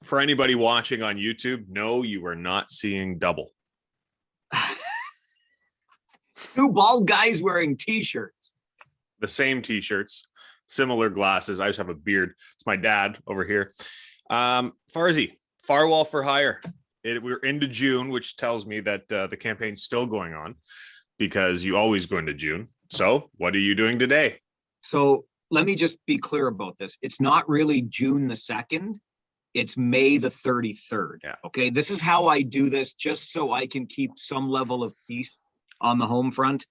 For anybody watching on YouTube, no, you are not seeing double. Two bald guys wearing t-shirts. The same t-shirts, similar glasses. I just have a beard. It's my dad over here. Farzy, Firewall for Hire. We're into June, which tells me that the campaign's still going on because you always go into June. So what are you doing today? So let me just be clear about this. It's not really June the 2nd. It's May the 33rd. Yeah. Okay. This is how I do this just so I can keep some level of peace on the home front.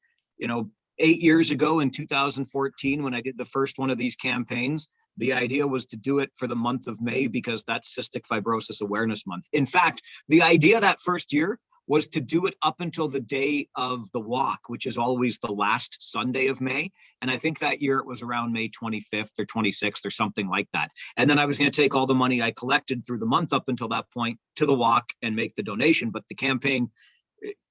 8 years ago in 2014, when I did the first one of these campaigns, the idea was to do it for the month of May because that's Cystic Fibrosis Awareness Month. In fact, the idea that first year was to do it up until the day of the walk, which is always the last Sunday of May. And I think that year it was around May 25th or 26th or something like that. And then I was going to take all the money I collected through the month up until that point to the walk and make the donation. But the campaign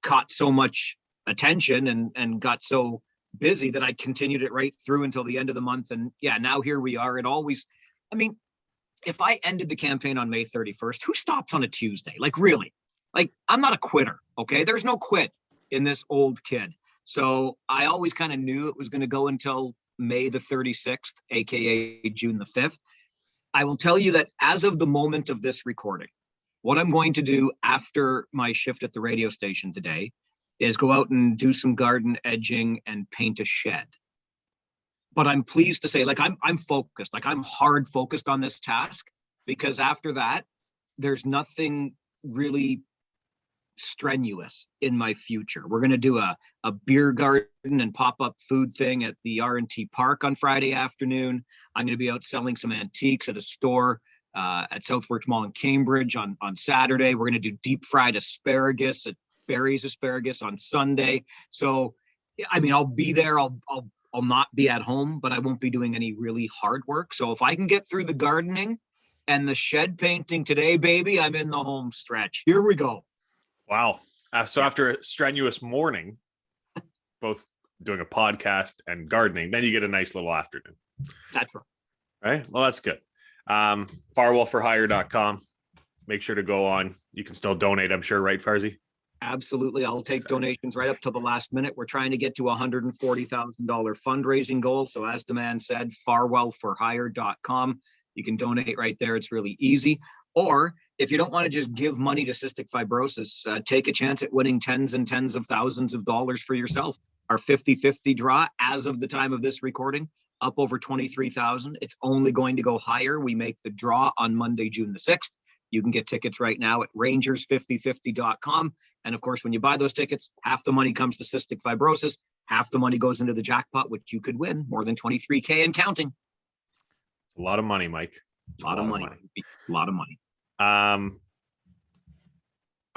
caught so much attention and got so busy that I continued it right through until the end of the month. And yeah, now here we are. If I ended the campaign on May 31st, who stops on a Tuesday? Like, really? Like, I'm not a quitter, okay? There's no quit in this old kid. So I always kind of knew it was going to go until May the 36th, aka June the 5th. I will tell you that as of the moment of this recording, what I'm going to do after my shift at the radio station today is go out and do some garden edging and paint a shed. But I'm pleased to say, I'm focused, I'm hard focused on this task, because after that, there's nothing really strenuous in my future. We're going to do a beer garden and pop-up food thing at the R&T Park on Friday afternoon. I'm going to be out selling some antiques at a store at Southwark Mall in Cambridge on Saturday. We're going to do deep fried asparagus at Barry's Asparagus on Sunday. So, I'll be there. I'll not be at home, but I won't be doing any really hard work. So if I can get through the gardening and the shed painting today, baby, I'm in the home stretch. Here we go. Wow. So after a strenuous morning, both doing a podcast and gardening, then you get a nice little afternoon. That's right. Right. Well, that's good. Firewallforhire.com. Make sure to go on. You can still donate, I'm sure, right, Farzy? Absolutely. I'll take donations right up to the last minute. We're trying to get to a $140,000 fundraising goal. So as the man said, farwellforhire.com. You can donate right there. It's really easy. Or if you don't want to just give money to cystic fibrosis, take a chance at winning tens and tens of thousands of dollars for yourself. Our 50-50 draw, as of the time of this recording, up over 23,000. It's only going to go higher. We make the draw on Monday, June the 6th. You can get tickets right now at rangers5050.com. And of course, when you buy those tickets, half the money comes to cystic fibrosis, half the money goes into the jackpot, which you could win more than 23K and counting. A lot of money, Mike. A lot of money. A lot of money. I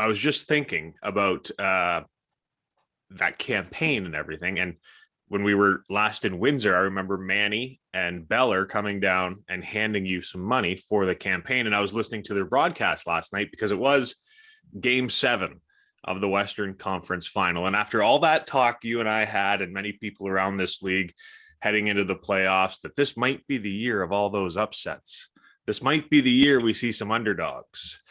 was just thinking about that campaign and everything. And when we were last in Windsor, I remember Manny and Beller coming down and handing you some money for the campaign. And I was listening to their broadcast last night because it was Game 7 of the Western Conference Final. And after all that talk you and I had, and many people around this league heading into the playoffs, that this might be the year of all those upsets. This might be the year we see some underdogs.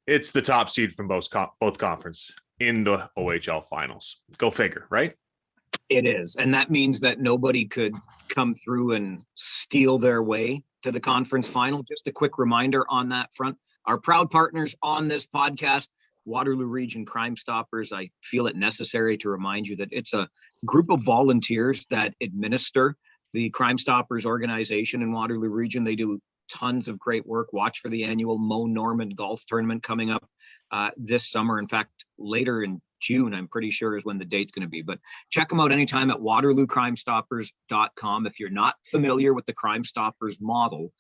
It's the top seed from both conference in the OHL finals. Go figure, right? It is. And that means that nobody could come through and steal their way to the conference final. Just a quick reminder on that front. Our proud partners on this podcast, Waterloo Region Crime Stoppers. I feel it necessary to remind you that it's a group of volunteers that administer the Crime Stoppers organization in Waterloo Region. They do tons of great work. Watch for the annual Mo Norman golf tournament coming up this summer. In fact, later in June, I'm pretty sure, is when the date's going to be. But check them out anytime at waterloocrimestoppers.com. If you're not familiar with the Crime Stoppers model,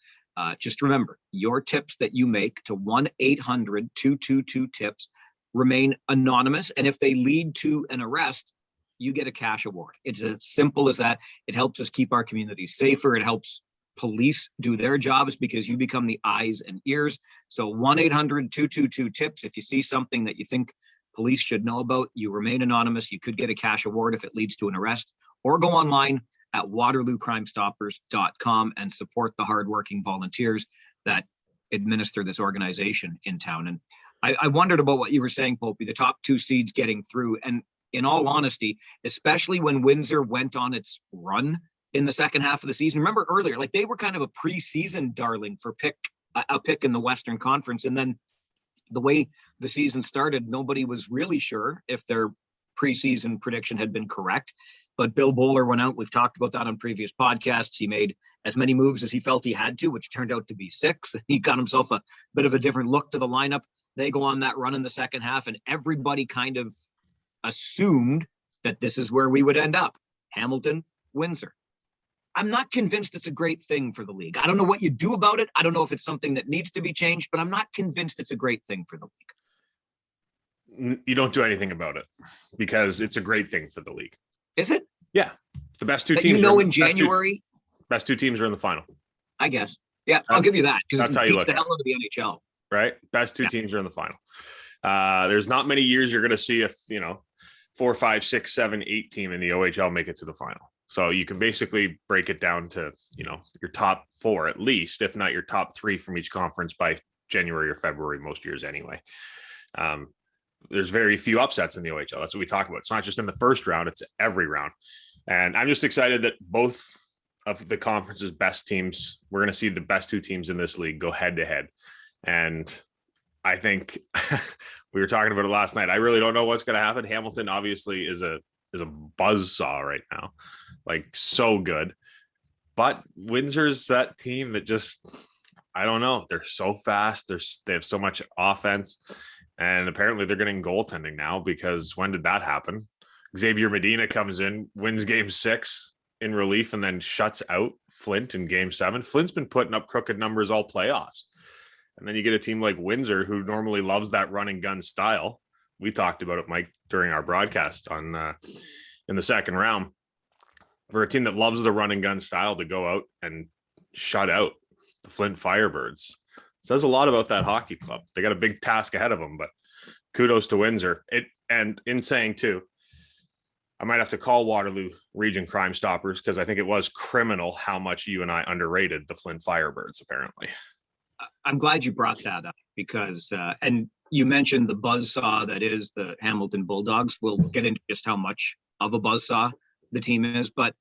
just remember, your tips that you make to 1-800-222-TIPS remain anonymous. And if they lead to an arrest, you get a cash award. It's as simple as that. It helps us keep our communities safer. It helps police do their jobs because you become the eyes and ears. So 1-800-222-TIPS. If you see something that you think police should know about, you remain anonymous. You could get a cash award if it leads to an arrest, or go online at waterloocrimestoppers.com and support the hardworking volunteers that administer this organization in town. And I wondered about what you were saying, Popey, the top 2 seeds getting through. And in all honesty, especially when Windsor went on its run in the second half of the season, remember earlier, like they were kind of a preseason darling for a pick in the Western Conference. And then the way the season started, nobody was really sure if their preseason prediction had been correct. But Bill Bowler went out. We've talked about that on previous podcasts. He made as many moves as he felt he had to, which turned out to be 6. He got himself a bit of a different look to the lineup. They go on that run in the second half, and everybody kind of assumed that this is where we would end up. Hamilton, Windsor. I'm not convinced it's a great thing for the league. I don't know what you do about it. I don't know if it's something that needs to be changed, but I'm not convinced it's a great thing for the league. You don't do anything about it because it's a great thing for the league. Is it? Yeah. The best 2 but teams. In January. Best 2 teams are in the final. I guess. Yeah, I'll give you that. That's how you look at the hell out of the NHL. Right? Best 2 teams are in the final. There's not many years you're going to see if, 4, 5, 6, 7, 8 team in the OHL make it to the final. So you can basically break it down to, your top 4 at least, if not your top 3 from each conference by January or February, most years anyway. There's very few upsets in the OHL. That's what we talk about. It's not just in the first round, it's every round. And I'm just excited that both of the conference's best teams, we're going to see the best 2 teams in this league go head to head. And I think we were talking about it last night. I really don't know what's going to happen. Hamilton obviously is a buzzsaw right now, like so good. But Windsor's that team that just, I don't know. They're so fast. They have so much offense. And apparently they're getting goaltending now because when did that happen? Xavier Medina comes in, wins game 6 in relief, and then shuts out Flint in game 7. Flint's been putting up crooked numbers all playoffs. And then you get a team like Windsor, who normally loves that run and gun style. We talked about it, Mike, during our broadcast in the second round. For a team that loves the run and gun style to go out and shut out the Flint Firebirds says a lot about that hockey club. They got a big task ahead of them, but kudos to Windsor. And in saying too, I might have to call Waterloo Region Crime Stoppers because I think it was criminal how much you and I underrated the Flint Firebirds, apparently. I'm glad you brought that up because, and you mentioned the buzzsaw that is the Hamilton Bulldogs. We'll get into just how much of a buzzsaw the team is, but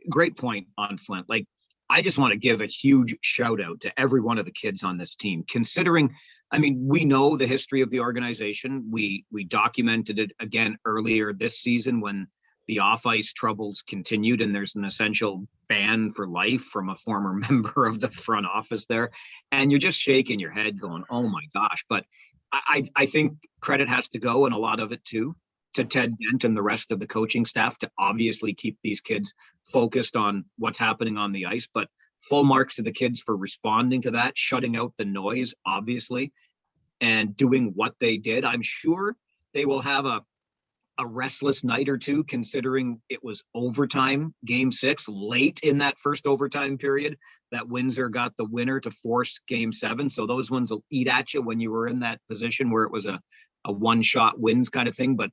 great point on Flint. Like, I just want to give a huge shout out to every one of the kids on this team, considering, I mean, we know the history of the organization. We documented it again earlier this season when the off-ice troubles continued and there's an essential ban for life from a former member of the front office there. And you're just shaking your head going, oh my gosh. But I think credit has to go, and a lot of it too, to Ted Dent and the rest of the coaching staff to obviously keep these kids focused on what's happening on the ice, but full marks to the kids for responding to that, shutting out the noise, obviously, and doing what they did. I'm sure they will have a restless night or two, considering it was overtime, game 6, late in that first overtime period that Windsor got the winner to force game 7. So those ones will eat at you when you were in that position where it was a one-shot wins kind of thing. But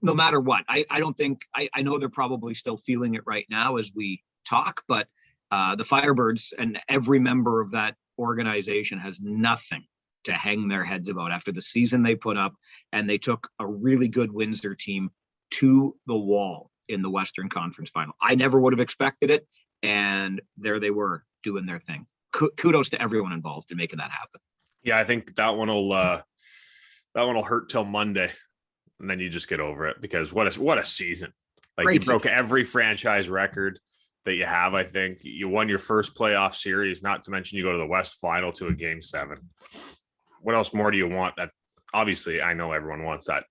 no matter what, I don't think, I know they're probably still feeling it right now as we talk, but the Firebirds and every member of that organization has nothing to hang their heads about after the season they put up, and they took a really good Windsor team to the wall in the Western Conference Final. I never would have expected it, and there they were doing their thing. Kudos to everyone involved in making that happen. Yeah, I think that one will hurt till Monday, and then you just get over it because what a season! Like, great, you broke every franchise record that you have. I think you won your first playoff series, not to mention you go to the West Final to a game 7. What else more do you want? That obviously, I know everyone wants that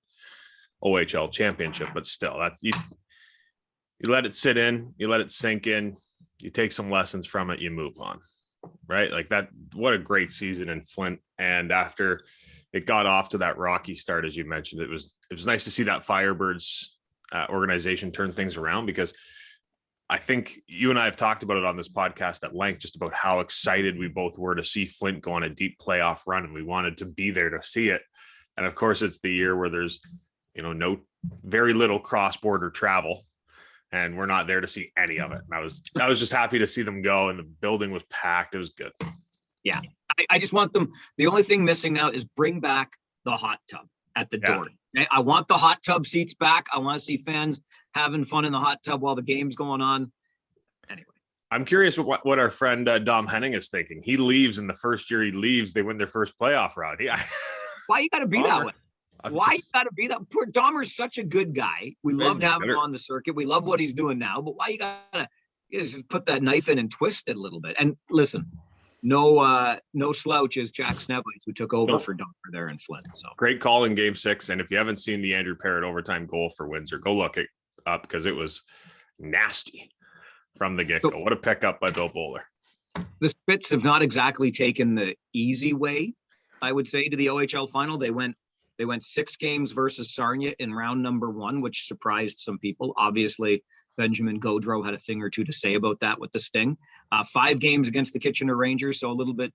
OHL championship, but still, that's you let it sit in, you let it sink in, you take some lessons from it, you move on, right? Like that. What a great season in Flint. And after it got off to that rocky start, as you mentioned, it was nice to see that Firebirds organization turn things around, because I think you and I have talked about it on this podcast at length, just about how excited we both were to see Flint go on a deep playoff run, and we wanted to be there to see it. And of course, it's the year where there's, very little cross-border travel, and we're not there to see any of it. And I was just happy to see them go, and the building was packed. It was good. Yeah. I just want them. The only thing missing now is bring back the hot tub at the door. Okay? I want the hot tub seats back. I want to see fans having fun in the hot tub while the game's going on. Anyway. I'm curious what our friend Dom Henning is thinking. He leaves in the first year he leaves, they win their first playoff round. Why you got to be that way? Why you got to be that? Poor Dahmer's such a good guy. We loved having him on the circuit. We love what he's doing now. But why you got to just put that knife in and twist it a little bit? And listen, no slouch is Jack Snevites, who took over for Dahmer there in Flint. So great call in Game 6. And if you haven't seen the Andrew Parrott overtime goal for Windsor, go look it up because it was nasty from the get-go. What a pickup by Bill Bowler. The Spits have not exactly taken the easy way, I would say, to the OHL final. They went 6 games versus Sarnia in round number 1, which surprised some people. Obviously, Benjamin Gaudreau had a thing or two to say about that with the Sting. 5 games against the Kitchener Rangers, so a little bit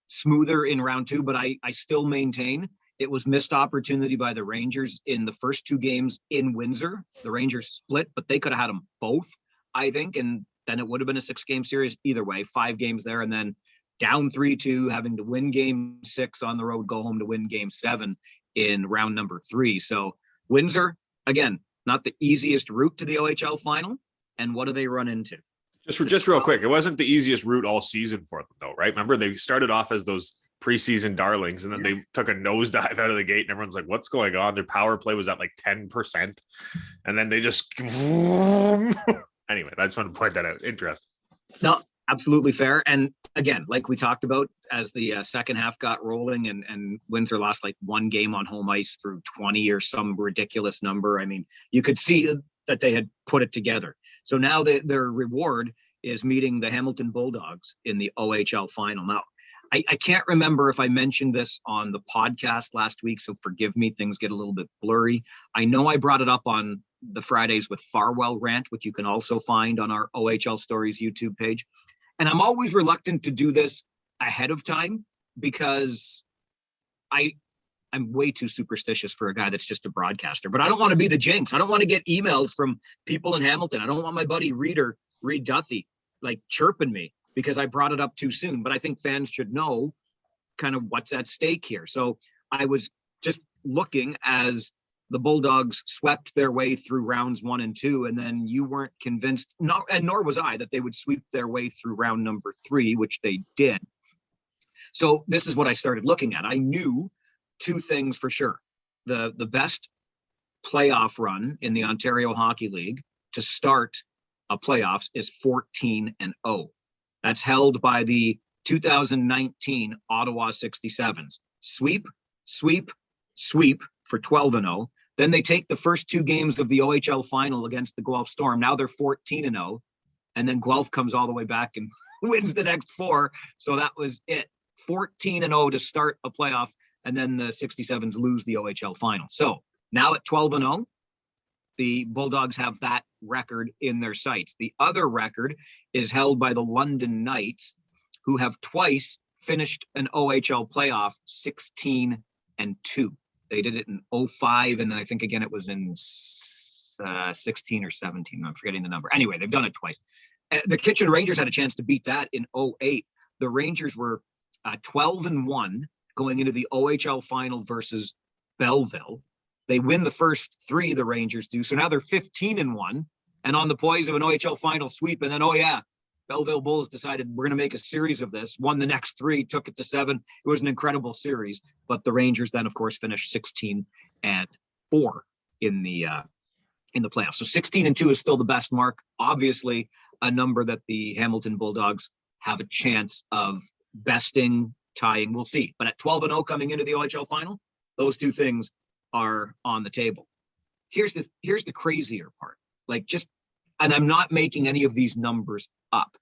smoother in round 2, but I still maintain it was missed opportunity by the Rangers in the first 2 games in Windsor. The Rangers split, but they could have had them both, I think, and then it would have been a 6-game series either way. 5 games there, and then down 3-2, having to win game 6 on the road, go home to win game 7 in round number 3. So Windsor, again, not the easiest route to the OHL final. And what do they run into? Just real quick, it wasn't the easiest route all season for them, though, right? Remember, they started off as those preseason darlings, and then they took a nosedive out of the gate, and everyone's like, what's going on? Their power play was at like 10%. And then they just... Anyway, I just want to point that out. Interesting. No, absolutely fair. And again, like we talked about, as the second half got rolling and Windsor lost like 1 game on home ice through 20 or some ridiculous number. I mean, you could see that they had put it together. So now their reward is meeting the Hamilton Bulldogs in the OHL final. Now, I can't remember if I mentioned this on the podcast last week, so forgive me, things get a little bit blurry. I know I brought it up on the Fridays with Farwell rant, which you can also find on our OHL Stories YouTube page. And I'm always reluctant to do this ahead of time because I'm way too superstitious for a guy that's just a broadcaster. But I don't want to be the jinx. I don't want to get emails from people in Hamilton. I don't want my buddy Reed Duthie, like chirping me because I brought it up too soon. But I think fans should know kind of what's at stake here. So I was just looking as the Bulldogs swept their way through rounds 1 and 2, and then you weren't convinced, nor was I, that they would sweep their way through round number 3, which they did. So this is what I started looking at. I knew 2 things for sure. The best playoff run in the Ontario Hockey League to start a playoffs is 14-0. That's held by the 2019 Ottawa 67s. Sweep, sweep, sweep for 12-0. Then they take the first 2 games of the OHL final against the Guelph Storm. Now they're 14-0. And then Guelph comes all the way back and wins the next 4. So that was it. 14-0 to start a playoff. And then the 67s lose the OHL final. So now at 12-0, the Bulldogs have that record in their sights. The other record is held by the London Knights, who have twice finished an OHL playoff 16-2. They did it in 05, and then I think again it was in 16 or 17. I'm forgetting the number. Anyway, they've done it twice. The Kitchener Rangers had a chance to beat that in 08. The Rangers were 12-1 going into the OHL final versus Belleville. They win the first 3, the Rangers do. So now they're 15-1 and on the poise of an OHL final sweep. And then, Belleville Bulls decided we're going to make a series of this, won the next 3, took it to 7. It was an incredible series. But the Rangers then, of course, finished 16-4 in the playoffs. So 16-2 is still the best mark. Obviously, a number that the Hamilton Bulldogs have a chance of besting, tying. We'll see. But at 12-0 coming into the OHL final, those 2 things are on the table. Here's the crazier part. And I'm not making any of these numbers up.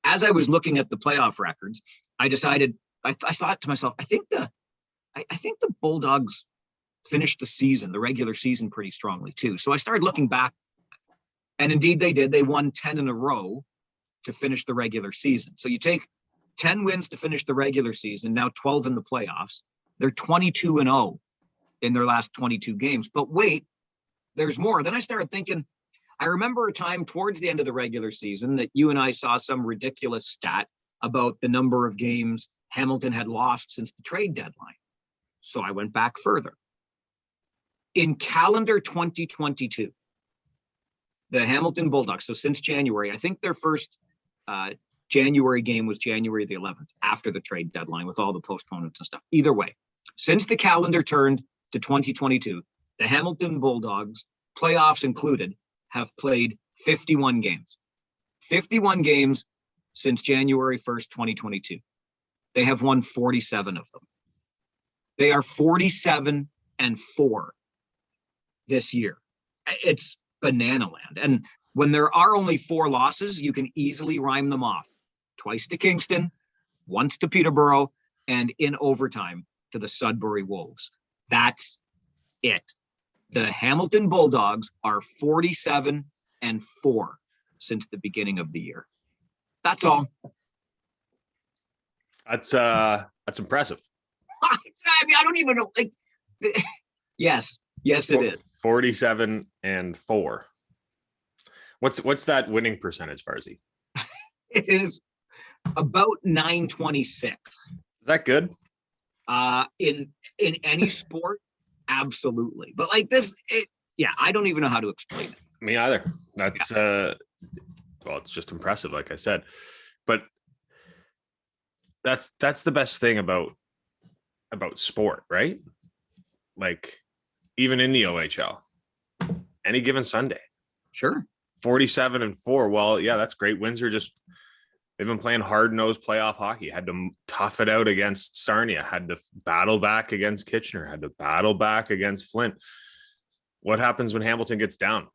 As I was looking at the playoff records, I decided, I thought to myself, I think the Bulldogs finished the regular season pretty strongly too. So I started looking back, and indeed they did. They won 10 in a row to finish the regular season. So you take 10 wins to finish the regular season, now 12 in the playoffs. They're 22-0 in their last 22 games. But wait, there's more. Then I started thinking, I remember a time towards the end of the regular season that you and I saw some ridiculous stat about the number of games Hamilton had lost since the trade deadline. So I went back further. In calendar 2022, the Hamilton Bulldogs, so since January, I think their first January game was January the 11th, after the trade deadline with all the postponements and stuff. Either way, since the calendar turned to 2022, the Hamilton Bulldogs, playoffs included, have played 51 games. 51 games since January 1st, 2022. They have won 47 of them. They are 47-4 this year. It's banana land. And when there are only 4 losses, you can easily rhyme them off. Twice to Kingston, once to Peterborough, and in overtime to the Sudbury Wolves. That's it. The Hamilton Bulldogs are 47-4 since the beginning of the year. That's all. That's impressive. I mean, I don't even know. Like, yes, it is. 47-4. What's that winning percentage, Farzy? It is about 926. Is that good? In any sport, absolutely. But like this, I don't even know how to explain it. Me either. That's well, it's just impressive, like I said. But that's the best thing about sport, right? Like, even in the OHL, any given Sunday. Sure. 47-4. Well, yeah, that's great. Windsor they've been playing hard-nosed playoff hockey, had to tough it out against Sarnia, had to battle back against Kitchener, had to battle back against Flint. What happens when Hamilton gets down?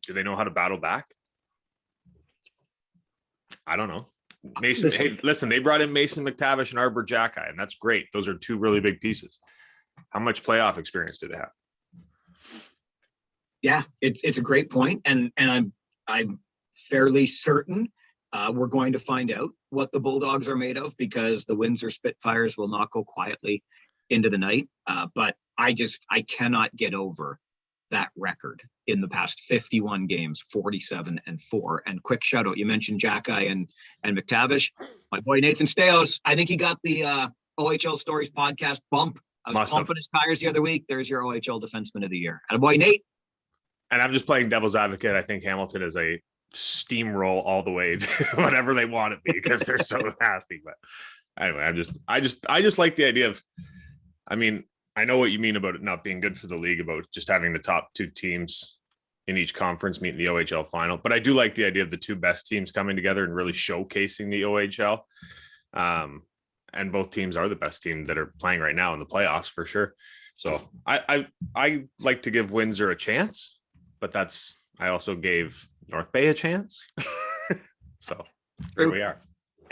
Do they know how to battle back? I don't know. Mason, listen, they brought in Mason McTavish and Arbor Jacki, and that's great. Those are 2 really big pieces. How much playoff experience do they have? Yeah, it's a great point, and I'm fairly certain we're going to find out what the Bulldogs are made of, because the Windsor Spitfires will not go quietly into the night. But I cannot get over that record in the past 51 games, 47-4. And quick shout out, you mentioned Jacki and McTavish. My boy Nathan Steos, I think he got the OHL Stories podcast bump. I was pumping his tires the other week. There's your OHL Defenseman of the Year. And boy Nate. And I'm just playing devil's advocate. I think Hamilton is a steamroll all the way to whatever they want it to be, because they're so nasty. But anyway, I just like the idea of, I mean, I know what you mean about it not being good for the league, about just having the top 2 teams in each conference meet in the OHL final. But I do like the idea of the 2 best teams coming together and really showcasing the OHL. And both teams are the best team that are playing right now in the playoffs for sure. So I like to give Windsor a chance, but I also gave North Bay a chance. So here we are.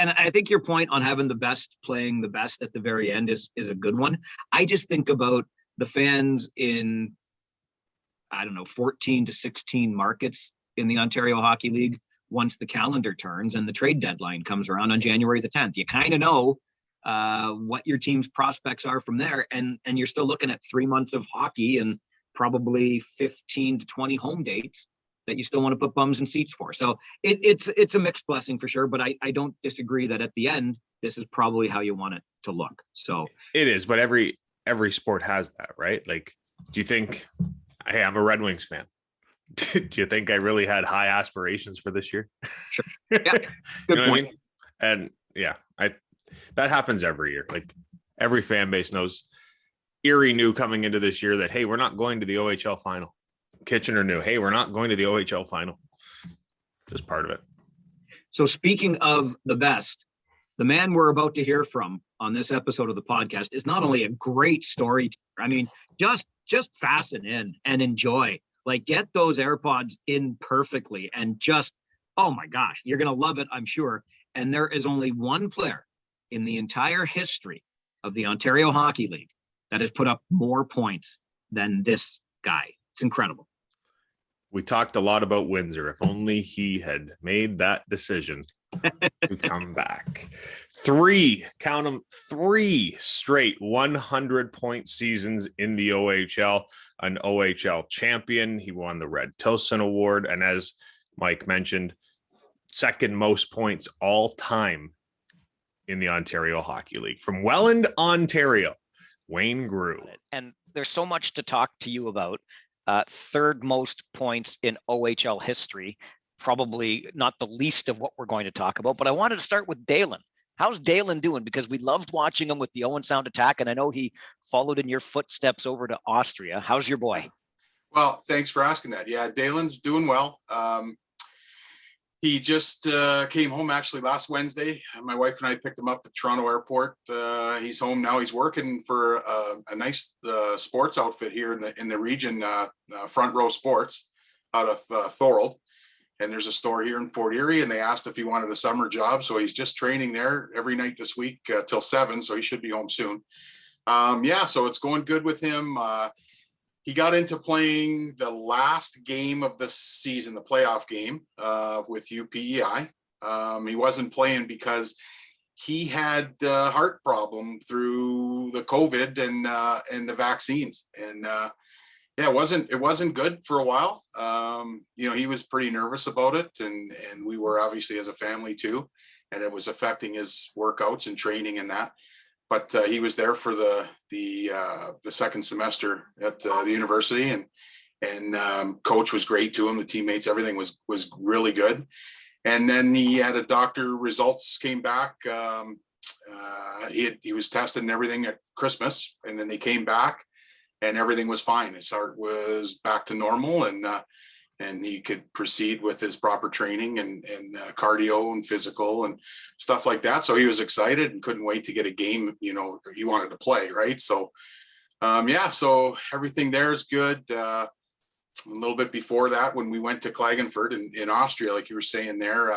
And I think your point on having the best playing the best at the very end is a good one. I just think about the fans in, 14 to 16 markets in the Ontario Hockey League once the calendar turns and the trade deadline comes around on January the 10th. You kind of know what your team's prospects are from there. And you're still looking at 3 months of hockey and probably 15 to 20 home dates that you still want to put bums in seats for. So it's a mixed blessing for sure, but I don't disagree that at the end, this is probably how you want it to look. So it is, but every sport has that, right? Like, do you think, hey, I'm a Red Wings fan. Do you think I really had high aspirations for this year? Sure. Yeah. Good point. I mean? And yeah, that happens every year. Like, every fan base knows. Erie knew coming into this year that, hey, we're not going to the OHL final. Kitchener knew, hey, we're not going to the OHL final. Just part of it. So speaking of the best, the man we're about to hear from on this episode of the podcast is not only a great storyteller. I mean, just fasten in and enjoy. Like, get those AirPods in perfectly and just, oh my gosh, you're going to love it, I'm sure. And there is only one player in the entire history of the Ontario Hockey League that has put up more points than this guy. It's incredible. We talked a lot about Windsor. If only he had made that decision to come back. 3 straight 100-point seasons in the OHL, an OHL champion. He won the Red Tilson Award. And as Mike mentioned, second most points all time in the Ontario Hockey League. From Welland, Ontario, Wayne Groulx. And there's so much to talk to you about. Third most points in OHL history, probably not the least of what we're going to talk about, but I wanted to start with Daylon. How's Daylon doing? Because we loved watching him with the Owen Sound Attack, and I know he followed in your footsteps over to Austria. How's your boy? Well, thanks for asking that. Yeah, Daylon's doing well. He just came home actually last Wednesday. My wife and I picked him up at Toronto Airport. He's home now. He's working for a nice sports outfit here in the region, Front Row Sports, out of Thorold. And there's a store here in Fort Erie, and they asked if he wanted a summer job. So he's just training there every night this week till 7. So he should be home soon. Yeah, so it's going good with him. He got into playing the last game of the season, the playoff game with UPEI. He wasn't playing because he had a heart problem through the COVID and the vaccines. And yeah, it wasn't good for a while. He was pretty nervous about it, and we were obviously as a family too, and it was affecting his workouts and training and that. But he was there for the second semester at the university, and coach was great to him. The teammates, everything was really good. And then he had a doctor results came back. He was tested and everything at Christmas, and then they came back, and everything was fine. His heart was back to normal, and he could proceed with his proper training and cardio and physical and stuff like that. So he was excited and couldn't wait to get a game, he wanted to play, right? So, so everything there is good. A little bit before that, when we went to Klagenfurt in Austria, like you were saying there,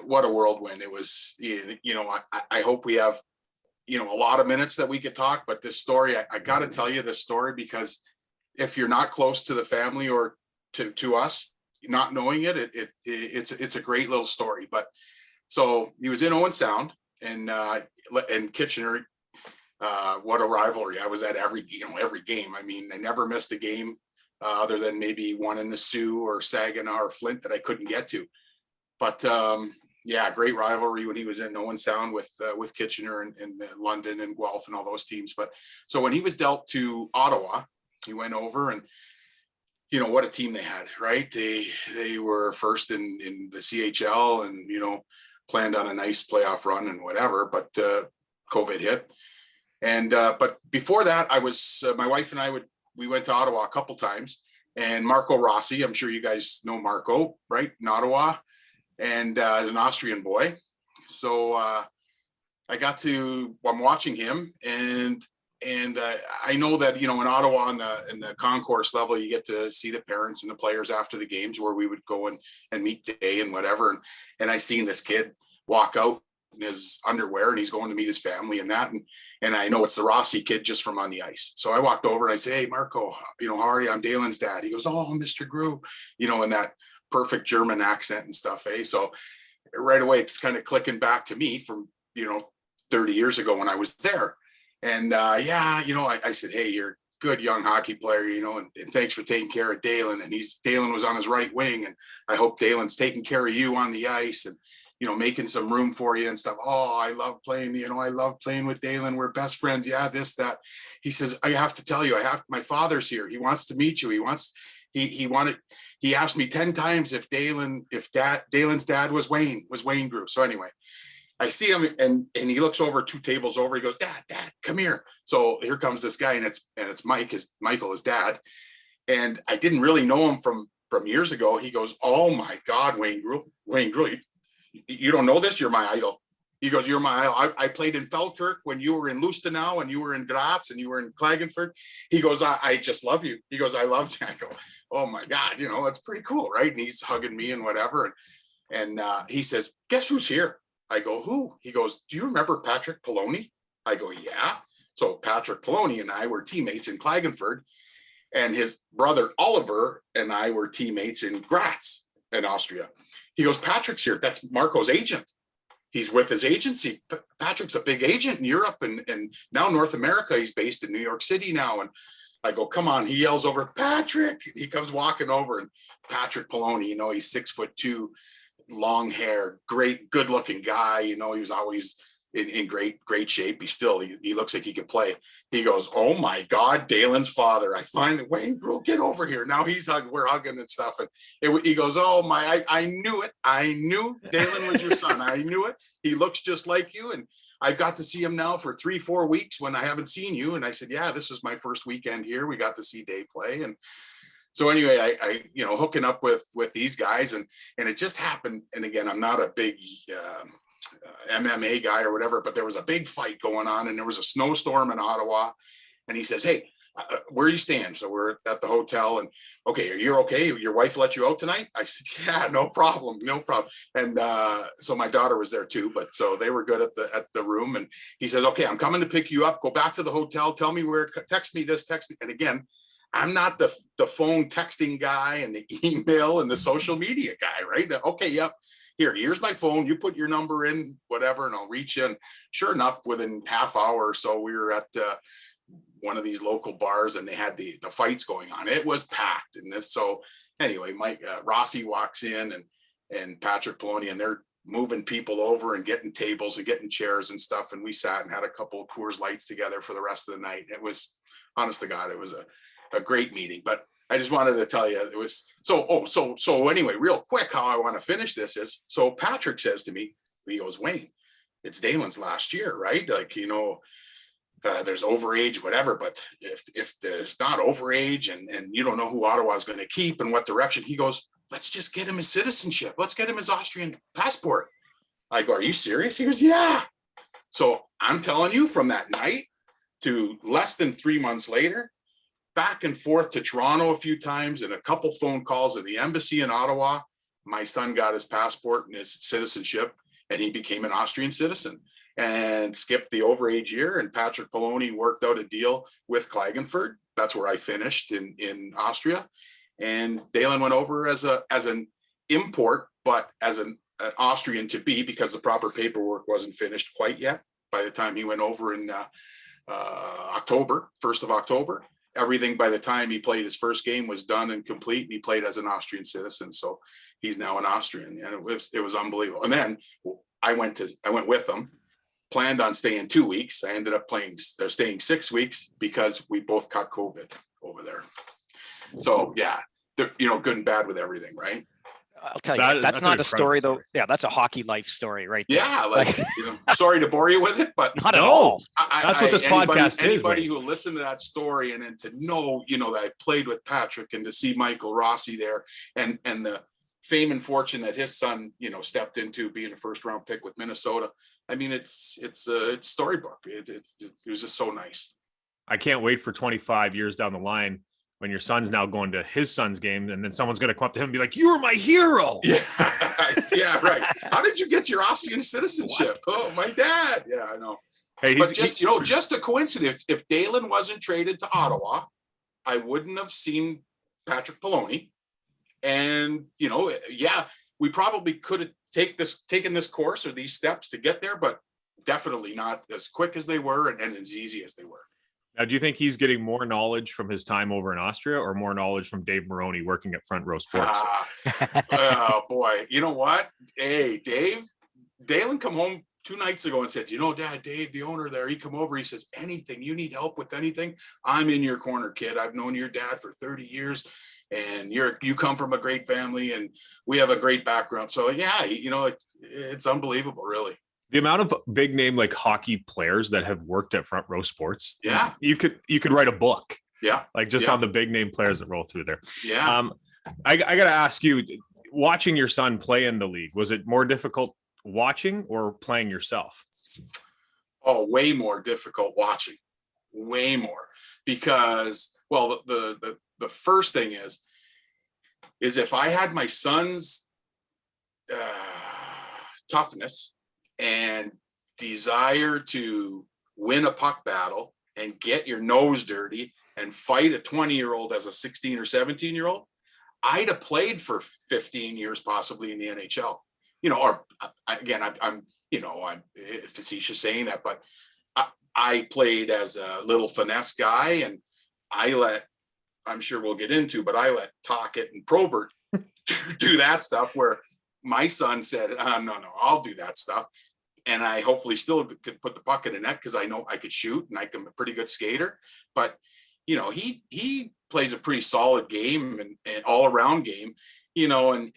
what a whirlwind. It was, I hope we have, a lot of minutes that we could talk, but this story, I got to tell you this story, because if you're not close to the family or to us, not knowing it's a great little story. But so he was in Owen Sound and Kitchener. What a rivalry. I was at every game. I mean, I never missed a game other than maybe one in the Sioux or Saginaw or Flint that I couldn't get to. But yeah, great rivalry when he was in Owen Sound with Kitchener and London and Guelph and all those teams. But so when he was dealt to Ottawa, he went over, and what a team they had, right? They were first in the CHL and, planned on a nice playoff run and whatever, but COVID hit. And, but before that, I was, my wife and I we went to Ottawa a couple times, and Marco Rossi, I'm sure you guys know Marco, right? In Ottawa, and as an Austrian boy. So I'm watching him, and I know that, in Ottawa in the concourse level, you get to see the parents and the players after the games, where we would go and meet Day and whatever. And I seen this kid walk out in his underwear, and he's going to meet his family and that. And I know it's the Rossi kid just from on the ice. So I walked over and I said, "Hey, Marco, how are you? I'm Daylon's dad." He goes, "Oh, Mr. Groulx," in that perfect German accent and stuff. So right away, it's kind of clicking back to me from, 30 years ago when I was there. And I said, "Hey, you're a good young hockey player, and thanks for taking care of Daylon." And Daylon was on his right wing, and I hope Daylon's taking care of you on the ice and, making some room for you and stuff. "Oh, I love playing, I love playing with Daylon. We're best friends. Yeah, this, that." He says, "I have to tell you, my father's here. He wants to meet you. He asked me 10 times if Daylon's dad was Wayne Groulx." So anyway, I see him, and he looks over 2 tables over. He goes, Dad, come here." So here comes this guy, and it's Michael, his dad. And I didn't really know him from years ago. He goes, "Oh my God, Wayne Groulx, you don't know this? You're my idol." He goes, "You're my idol. I played in Falkirk when you were in Lustenau, and you were in Graz, and you were in Klagenfurt." He goes, I just love you." He goes, "I love you." I go, "Oh my God, that's pretty cool, right?" And he's hugging me and whatever. And he says, "Guess who's here?" I go, "Who?" He goes, "Do you remember Patrick Poloni?" I go, "Yeah." So Patrick Poloni and I were teammates in Klagenfurt, and his brother Oliver and I were teammates in Graz in Austria. He goes, "Patrick's here. That's Marco's agent. He's with his agency. Patrick's a big agent in Europe and now North America. He's based in New York City now." And I go, "Come on." He yells over, "Patrick." He comes walking over, and Patrick Poloni, he's 6'2", long hair, good looking guy. He was always in great shape. He looks like he could play. He goes, "Oh my God, Daylon's father. I find that Wayne Groulx, get over here." Now we're hugging and stuff. And he goes, "Oh my, I knew it. I knew Daylon was your son. I knew it. He looks just like you. And I got to see him now for 3-4 weeks when I haven't seen you." And I said, "Yeah, this was my first weekend here. We got to see Day play." And so anyway, I hooking up with these guys, and it just happened. And again, I'm not a big MMA guy or whatever, but there was a big fight going on, and there was a snowstorm in Ottawa. And he says, "Hey, where are you staying?" So we're at the hotel, and "Okay, you're okay? Your wife let you out tonight?" I said, "Yeah, no problem. And so my daughter was there too, but so they were good at the room. And he says, "Okay, I'm coming to pick you up. Go back to the hotel. Tell me where. Text me this. Text me." And again, I'm not the phone texting guy and the email and the social media guy, right? "Okay, yep. Here's my phone. You put your number in, whatever, and I'll reach you." And sure enough, within half hour or so, we were at one of these local bars, and they had the fights going on. It was packed. So anyway, Mike Rossi walks in, and Patrick Poloni, and they're moving people over and getting tables and getting chairs and stuff. And we sat and had a couple of Coors Lights together for the rest of the night. It was, honest to God, it was a great meeting. But I just wanted to tell you, it was so anyway, real quick, how I want to finish this is, so Patrick says to me, he goes, "Wayne, it's Daylon's last year, right? Like, there's overage, whatever, but if there's not overage and you don't know who Ottawa's going to keep and what direction," he goes, "Let's just get him his citizenship. Let's get him his Austrian passport." I go, "Are you serious?" He goes, "Yeah." So I'm telling you, from that night to less than 3 months later, back and forth to Toronto a few times and a couple phone calls at the embassy in Ottawa, my son got his passport and his citizenship, and he became an Austrian citizen and skipped the overage year. And Patrick Poloni worked out a deal with Klagenfurt. That's where I finished in Austria. And Daylon went over as an import, but as an Austrian to be, because the proper paperwork wasn't finished quite yet by the time he went over in October, 1st of October. Everything by the time he played his first game was done and complete, and he played as an Austrian citizen. So he's now an Austrian, and it was unbelievable. And then I went with them, planned on staying 2 weeks. I ended up staying 6 weeks because we both caught COVID over there. So yeah, good and bad with everything, right? I'll tell you, that's not a story though. Yeah, that's a hockey life story, right there. Yeah, sorry to bore you with it, but not at all. That's what this podcast is. Anybody who listened to that story and then to know, that I played with Patrick, and to see Michael Rossi there, and the fame and fortune that his son, stepped into, being a first round pick with Minnesota. I mean, it's storybook. It was just so nice. I can't wait for 25 years down the line, when your son's now going to his son's game, and then someone's going to come up to him and be like, "You were my hero." Yeah, yeah, right. "How did you get your Austrian citizenship?" What? "Oh, my dad." Yeah, I know. Hey, but just a coincidence. If Daylon wasn't traded to Ottawa, I wouldn't have seen Patrick Poloni. And, we probably could have taken this course or these steps to get there, but definitely not as quick as they were and as easy as they were. Now, do you think he's getting more knowledge from his time over in Austria, or more knowledge from Dave Maroney working at Front Row Sports? Oh boy, you know what? Hey, Daylon come home 2 nights ago and said, "Dad, Dave, the owner there, he come over. He says, anything you need help with, anything, I'm in your corner, kid. I've known your dad for 30 years, and you come from a great family, and we have a great background." So yeah, it's unbelievable, really. The amount of big name like hockey players that have worked at Front Row Sports. Yeah. You could write a book. Yeah. Like just on the big name players that roll through there. Yeah. I got to ask you, watching your son play in the league, was it more difficult watching or playing yourself? Oh, way more difficult watching. Way more. Because, well, the first thing is if I had my son's toughness and desire to win a puck battle and get your nose dirty and fight a 20-year-old as a 16 or 17-year-old, I'd have played for 15 years possibly in the NHL. Or again, I'm facetious saying that, but I played as a little finesse guy, and I'm sure we'll get into, but I let Tocchet and Probert do that stuff, where my son said, no, I'll do that stuff. And I hopefully still could put the puck in the net because I know I could shoot and I'm a pretty good skater. But, you know, he plays a pretty solid game and all around game, you know, and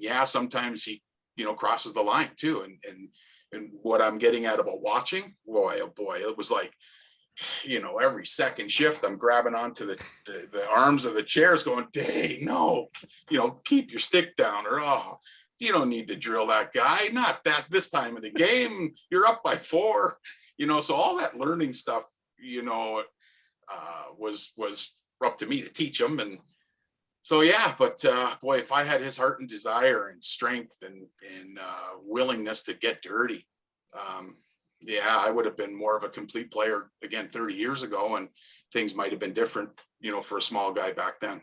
yeah, sometimes he, you know, crosses the line too. And what I'm getting at about watching, boy, oh boy, it was like, you know, every second shift I'm grabbing onto the arms of the chairs going, hey, no, you know, keep your stick down, or, oh, you don't need to drill that guy. Not that this time of the game, you're up by 4, you know, so all that learning stuff, you know, was up to me to teach him. And so, yeah, but boy, if I had his heart and desire and strength and willingness to get dirty, yeah, I would have been more of a complete player again 30 years ago, and things might have been different, you know, for a small guy back then.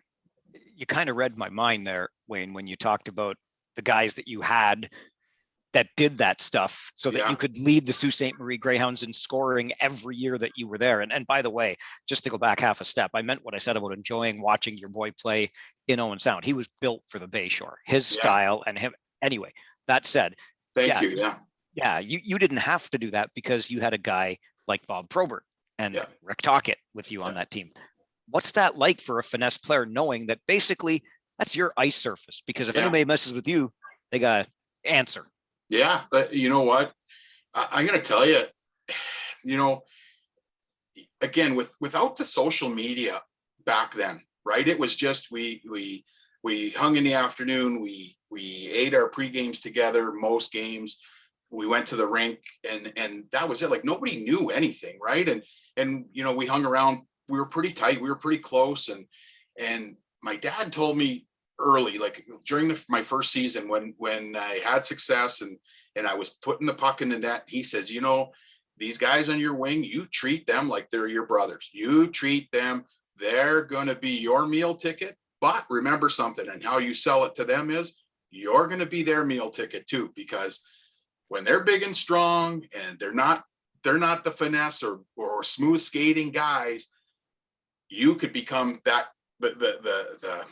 You kind of read my mind there, Wayne, when you talked about the guys that you had that did that stuff so that you could lead the Sault Ste. Marie Greyhounds in scoring every year that you were there. And by the way, just to go back half a step, I meant what I said about enjoying watching your boy play in Owen Sound. He was built for the Bayshore, his style and him. Anyway, that said, thank you. Yeah, you didn't have to do that because you had a guy like Bob Probert and Rick Tocchet with you on that team. What's that like for a finesse player, knowing that basically that's your ice surface? Because if anybody messes with you, they got to answer. Yeah, but you know what? I'm going to tell you, you know, again, without the social media back then, right? It was just we hung in the afternoon. We ate our pre-games together, most games. We went to the rink, and that was it. Like, nobody knew anything, right? And you know, we hung around. We were pretty tight. We were pretty close. And my dad told me early, like during my first season, when I had success and I was putting the puck in the net, he says, you know, these guys on your wing, you treat them like they're your brothers. You treat them, they're going to be your meal ticket. But remember something, and how you sell it to them is you're going to be their meal ticket too, because when they're big and strong and they're not the finesse or smooth skating guys, you could become that the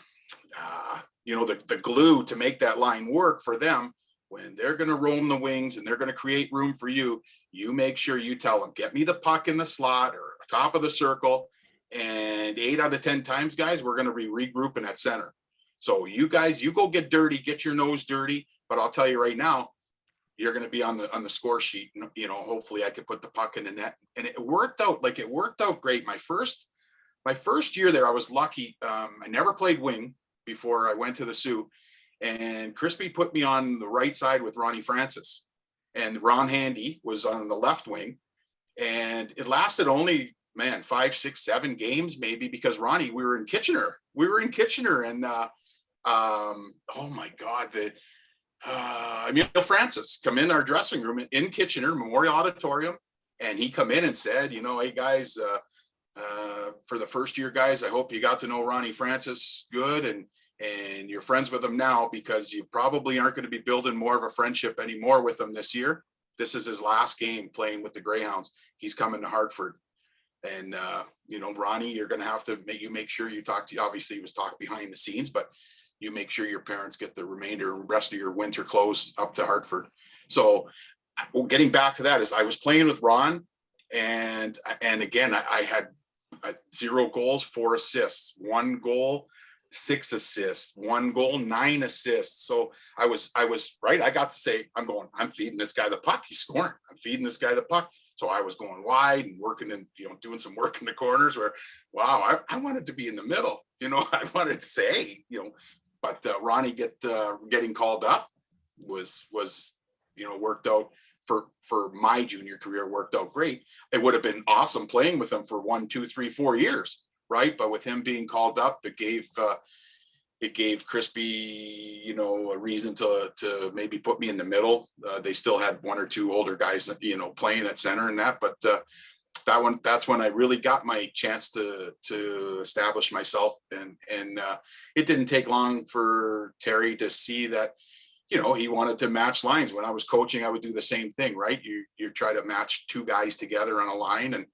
glue to make that line work for them. When they're going to roam the wings and they're going to create room for you, you make sure you tell them, get me the puck in the slot or top of the circle. And 8 out of 10 times, guys, we're going to be regrouping at center. So you guys, you go get dirty, get your nose dirty. But I'll tell you right now, you're going to be on the score sheet. You know, hopefully I could put the puck in the net. And it worked out great. My first year there, I was lucky. I never played wing before I went to the Sioux, and Crispy put me on the right side with Ronnie Francis, and Ron Handy was on the left wing. And it lasted only, 5, 6, 7 games maybe, because Ronnie, we were in Kitchener, and oh my God, Emil Francis come in our dressing room in Kitchener Memorial Auditorium, and he come in and said, you know, hey guys, for the first year, guys, I hope you got to know Ronnie Francis good, and you're friends with him now, because you probably aren't going to be building more of a friendship anymore with him this year. This is his last game playing with the Greyhounds. He's coming to Hartford. And, you know, Ronnie, you're going to have to make sure you talk to, obviously he was talking behind the scenes, but you make sure your parents get the rest of your winter clothes up to Hartford. So getting back to that, is I was playing with Ron, and again, I had 0 goals, 4 assists, 1 goal, 6 assists, 1 goal, 9 assists. So I was right. I got to say, I'm feeding this guy the puck. He's scoring. I'm feeding this guy the puck. So I was going wide and working and, you know, doing some work in the corners where, wow, I wanted to be in the middle. You know, I wanted to say, hey, you know, but Ronnie getting called up was, you know, worked out for my junior career, worked out great. It would have been awesome playing with him for 1, 2, 3, 4 years. Right. But with him being called up, it gave Crispy, you know, a reason to maybe put me in the middle. They still had 1 or 2 older guys, you know, playing at center and that, but that's when I really got my chance to establish myself. And it didn't take long for Terry to see that, you know, he wanted to match lines. When I was coaching, I would do the same thing, right? You try to match 2 guys together on a line, and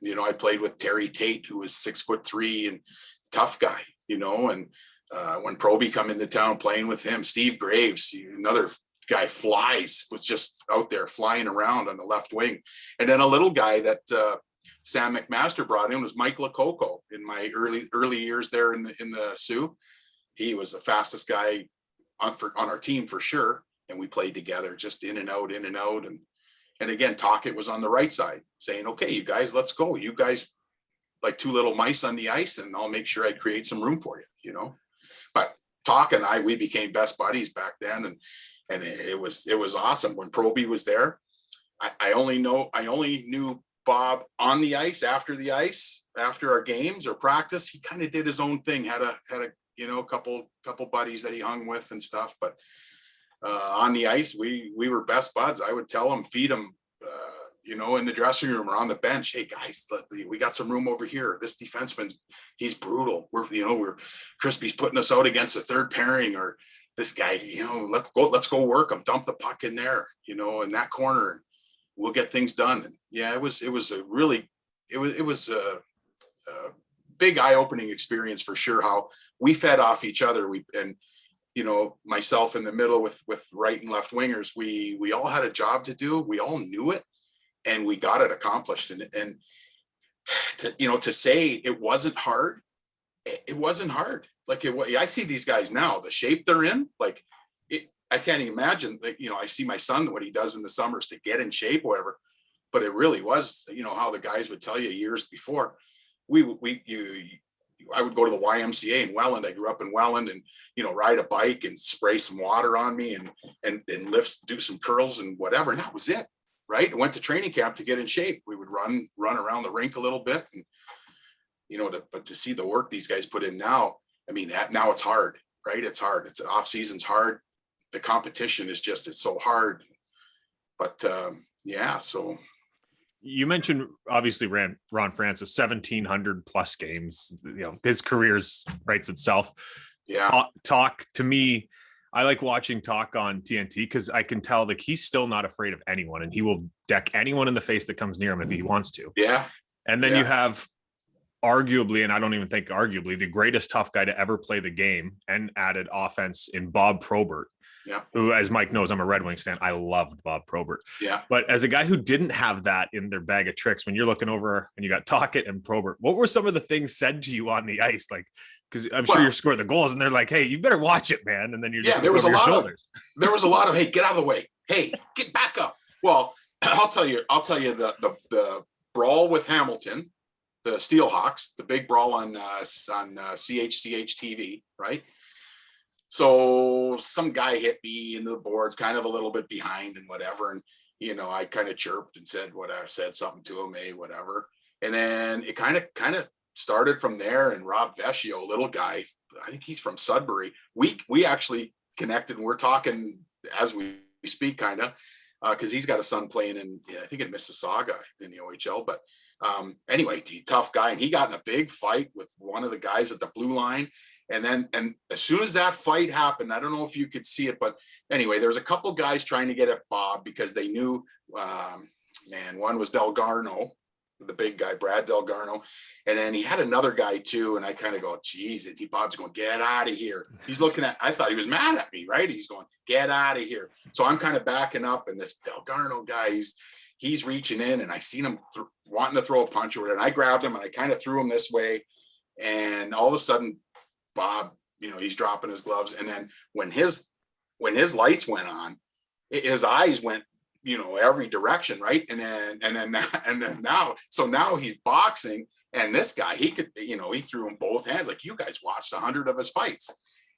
you know, I played with Terry Tate, who was 6'3" and tough guy, you know, and when Probert come into town, playing with him, Steve Graves, another guy, was just out there flying around on the left wing. And then a little guy that Sam McMaster brought in was Mike Lococo in my early years there in the Sioux. He was the fastest guy on our team for sure. And we played together, just in and out. And again, Tocchet was on the right side saying, okay, you guys, let's go. You guys like two little mice on the ice, and I'll make sure I create some room for you, But Tocchet and I, we became best buddies back then. And it was awesome when Probert was there. I only knew Bob on the ice, after our games or practice. He kind of did his own thing, had a couple buddies that he hung with and stuff. But on the ice, we were best buds. I would tell him, feed him, in the dressing room or on the bench. Hey guys, we got some room over here. This defenseman, he's brutal. We're Crispy's putting us out against a third pairing, or this guy, let's go work him. Dump the puck in there, in that corner. We'll get things done. And yeah, it was a big eye-opening experience for sure. How we fed off each other. Myself in the middle with right and left wingers, we all had a job to do. We all knew it, and we got it accomplished. And to say it wasn't hard, it wasn't hard. Like I see these guys now, the shape they're in, I can't even imagine. I see my son, what he does in the summers to get in shape, whatever. But it really was, how the guys would tell you years before. I would go to the YMCA in Welland. I grew up in Welland, and ride a bike and spray some water on me and lift, do some curls and whatever. And that was it, right? I went to training camp to get in shape. We would run around the rink a little bit, and but to see the work these guys put in now, now it's hard, right? It's hard. It's off season's hard. The competition is just, it's so hard. But yeah, so. You mentioned obviously Ron Francis, 1,700 plus games. His career's writes itself. Yeah. Talk to me. I like watching Talk on TNT because I can tell he's still not afraid of anyone, and he will deck anyone in the face that comes near him if he wants to. Yeah. And then you have arguably, and I don't even think arguably, the greatest tough guy to ever play the game and added offense in Bob Probert. Yeah. Who, as Mike knows, I'm a Red Wings fan. I loved Bob Probert. Yeah. But as a guy who didn't have that in their bag of tricks, when you're looking over and you got Tocchet and Probert, what were some of the things said to you on the ice? Because I'm sure you're scoring the goals, and they're like, "Hey, you better watch it, man." And then you're there was a lot of, "Hey, get out of the way. Hey, get back up." Well, I'll tell you the brawl with Hamilton, the Steelhawks, the big brawl on CHCH TV, right? So some guy hit me in the boards, kind of a little bit behind and whatever. And, I kind of chirped and said something to him, whatever. And then it kind of started from there. And Rob Vecchio, little guy, I think he's from Sudbury. We actually connected, and we're talking as we speak, kind of, because he's got a son playing in Mississauga in the OHL. But anyway, tough guy. And he got in a big fight with one of the guys at the blue line. And as soon as that fight happened, I don't know if you could see it, but anyway, there was a couple guys trying to get at Bob because they knew, one was Delgarno, the big guy, Brad Delgarno. And then he had another guy too. And I kind of go, geez, Bob's going, get out of here. He's looking I thought he was mad at me, right? He's going, get out of here. So I'm kind of backing up, and this Delgarno guy, he's reaching in, and I seen him wanting to throw a punch or whatever. And I grabbed him and I kind of threw him this way. And all of a sudden, Bob, he's dropping his gloves. And then when his lights went on, his eyes went, every direction. Right. And then now he's boxing, and this guy, he could, he threw him both hands. Like, you guys watched 100 of his fights,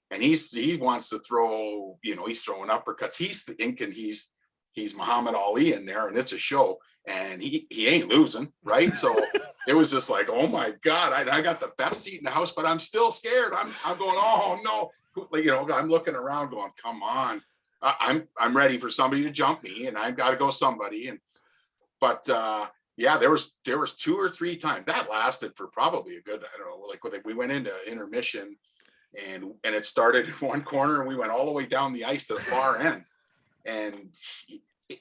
and he wants to throw, he's throwing uppercuts. He's thinking he's Muhammad Ali in there, and it's a show, and he ain't losing. Right. So it was just like, oh my God, I got the best seat in the house, but I'm still scared. I'm going, oh no, I'm looking around going, come on, I'm ready for somebody to jump me, and I've got to go somebody. But there was 2 or 3 times that lasted for probably a good, I don't know, we went into intermission, and it started in one corner, and we went all the way down the ice to the far end, and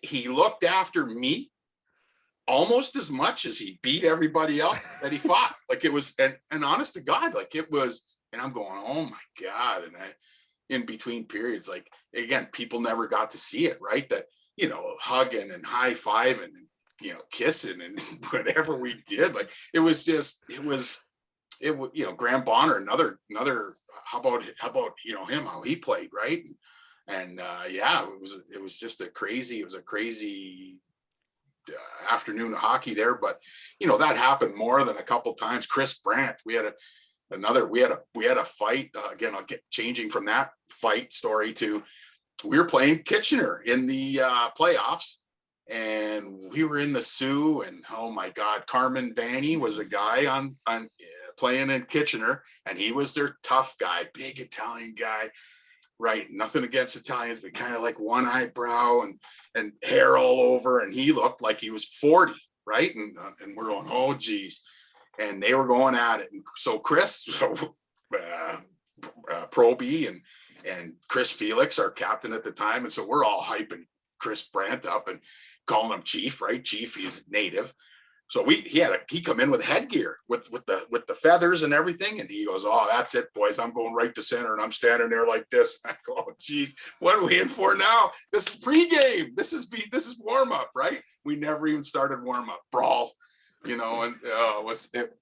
he looked after me almost as much as he beat everybody up that he fought. Like, it was, and honest to God, like, it was And I'm going, oh my God. And in between periods, like, again, people never got to see it, right? That, you know, hugging and high-fiving and, you know, kissing and whatever we did. Like, it was, you know, Graham Bonner, another, how about, you know, him, how he played, right? And yeah, it was just a crazy afternoon of hockey there. But, you know, that happened more than a couple times. Chris Brandt, we had a fight, again, I'll get changing from that fight story to, we were playing Kitchener in the playoffs, and we were in the Sioux, and oh my God, Carmen Vanny was a guy on playing in Kitchener, and he was their tough guy, big Italian guy, right? Nothing against Italians, but kind of like one eyebrow and hair all over, and he looked like he was 40, right? And we're going, oh geez. And they were going at it. And so Chris, Probert and Chris Felix, our captain at the time. And so we're all hyping Chris Brandt up and calling him Chief, right? Chief, he's native. So he come in with headgear with the feathers and everything. And he goes, oh, that's it, boys. I'm going right to center. And I'm standing there like this. I go, oh, geez, what are we in for now? This is pregame. This is warm up, right? We never even started warm up. Brawl. You know, and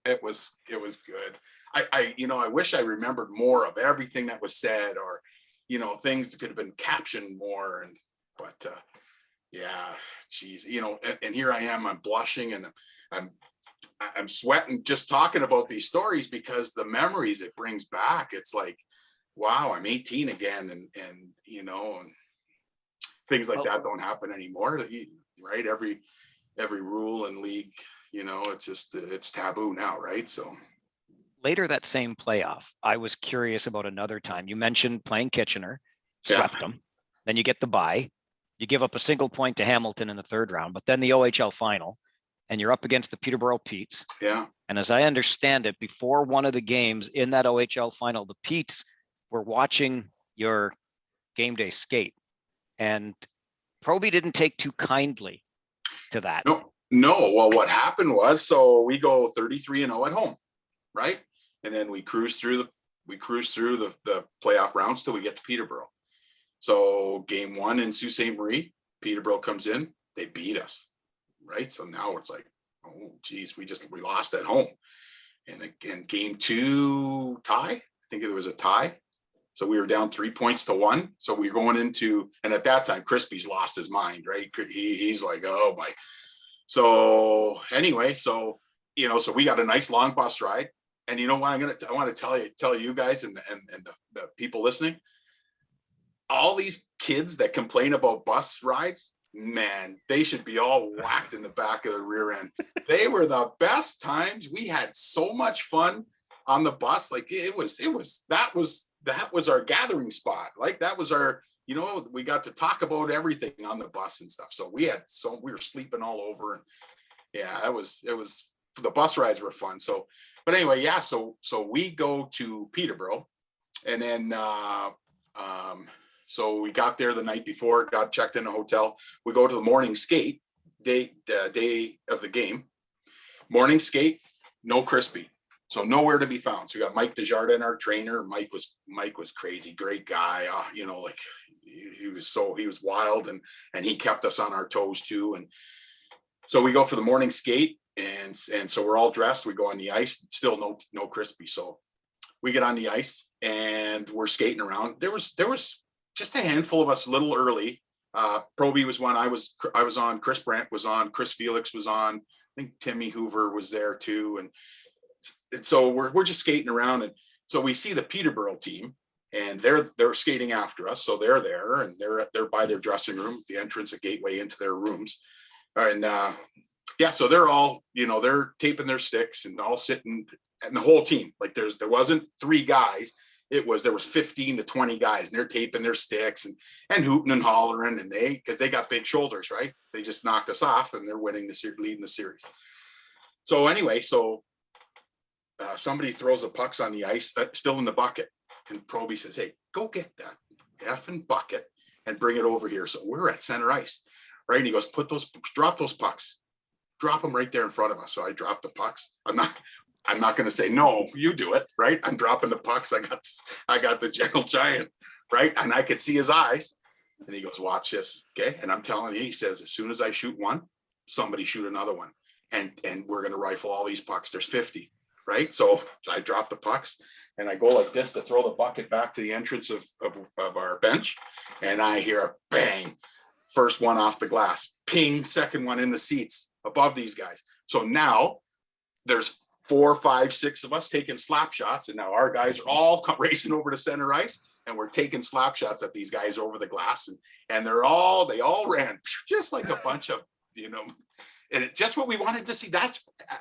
it was good. I wish I remembered more of everything that was said, or, you know, things that could have been captioned more. But yeah, geez, you know, and here I am, I'm blushing and I'm sweating just talking about these stories, because the memories it brings back, it's like, wow, I'm 18 again, and you know, and things like that don't happen anymore, right? Every rule and league, you know, it's taboo now, right? So later that same playoff, I was curious about another time. You mentioned playing Kitchener, swept them. Then you get the bye. You give up a single point to Hamilton in the third round, but then the OHL final, and you're up against the Peterborough Petes. Yeah. And as I understand it, before one of the games in that OHL final, the Petes were watching your game day skate, and Probert didn't take too kindly to that. No. Well, what happened was, so we go 33-0 at home, right? And then we cruise through the playoff rounds till we get to Peterborough. So game one in Sault Ste. Marie, Peterborough comes in, they beat us, right? So now it's like, oh geez, we lost at home. And again, game two tie, I think it was a tie. So we were down 3 points to 1. So we were going into, and at that time, Crispy's lost his mind, right? He's like, oh my. So anyway, so, you know, so we got a nice long bus ride. And you know what, I want to tell you guys and the people listening, all these kids that complain about bus rides, man, they should be all whacked in the back of the rear end. They were the best times. We had so much fun on the bus. Like that was our gathering spot. Like that was our, you know, we got to talk about everything on the bus and stuff. So we were sleeping all over, and yeah, it was the bus rides were fun. So, but anyway, yeah. So we go to Peterborough, and then so we got there the night before, got checked in a hotel. We go to the morning skate day of the game. Morning skate, no Crispy. So nowhere to be found. So we got Mike Desjardins, our trainer. Mike was crazy, great guy. You know, like he was wild, and he kept us on our toes too. And so we go for the morning skate, and so we're all dressed. We go on the ice, still no Crispy. So we get on the ice and we're skating around. There was just a handful of us a little early. Probert was one. I was on. Chris Brandt was on. Chris Felix was on. I think Timmy Hoover was there too. And so we're just skating around, and so we see the Peterborough team, and they're skating after us. So they're there, and they're by their dressing room, the entrance, a gateway into their rooms. And yeah, so they're all, you know, they're taping their sticks and all sitting, and the whole team, like there wasn't 3 guys. There was 15 to 20 guys, and they're taping their sticks and hooting and hollering, and because they got big shoulders, right? They just knocked us off, and they're leading the series. So anyway, somebody throws the pucks on the ice, still in the bucket, and Probert says, "Hey, go get that effing bucket and bring it over here." So we're at center ice, right? And he goes, drop those pucks, drop them right there in front of us. So I dropped the pucks. I'm not going to say, no, you do it, right? I'm dropping the pucks. I got the gentle giant, right? And I could see his eyes. And he goes, watch this, okay? And I'm telling you, he says, as soon as I shoot one, somebody shoot another one. And we're going to rifle all these pucks. There's 50, right? So I drop the pucks and I go like this to throw the bucket back to the entrance of our bench. And I hear a bang, first one off the glass, ping, second one in the seats above these guys. So now there's 4, 5, 6 of us taking slap shots. And now our guys are all racing over to center ice. And we're taking slap shots at these guys over the glass, and they all ran just like a bunch of, and it's just what we wanted to see.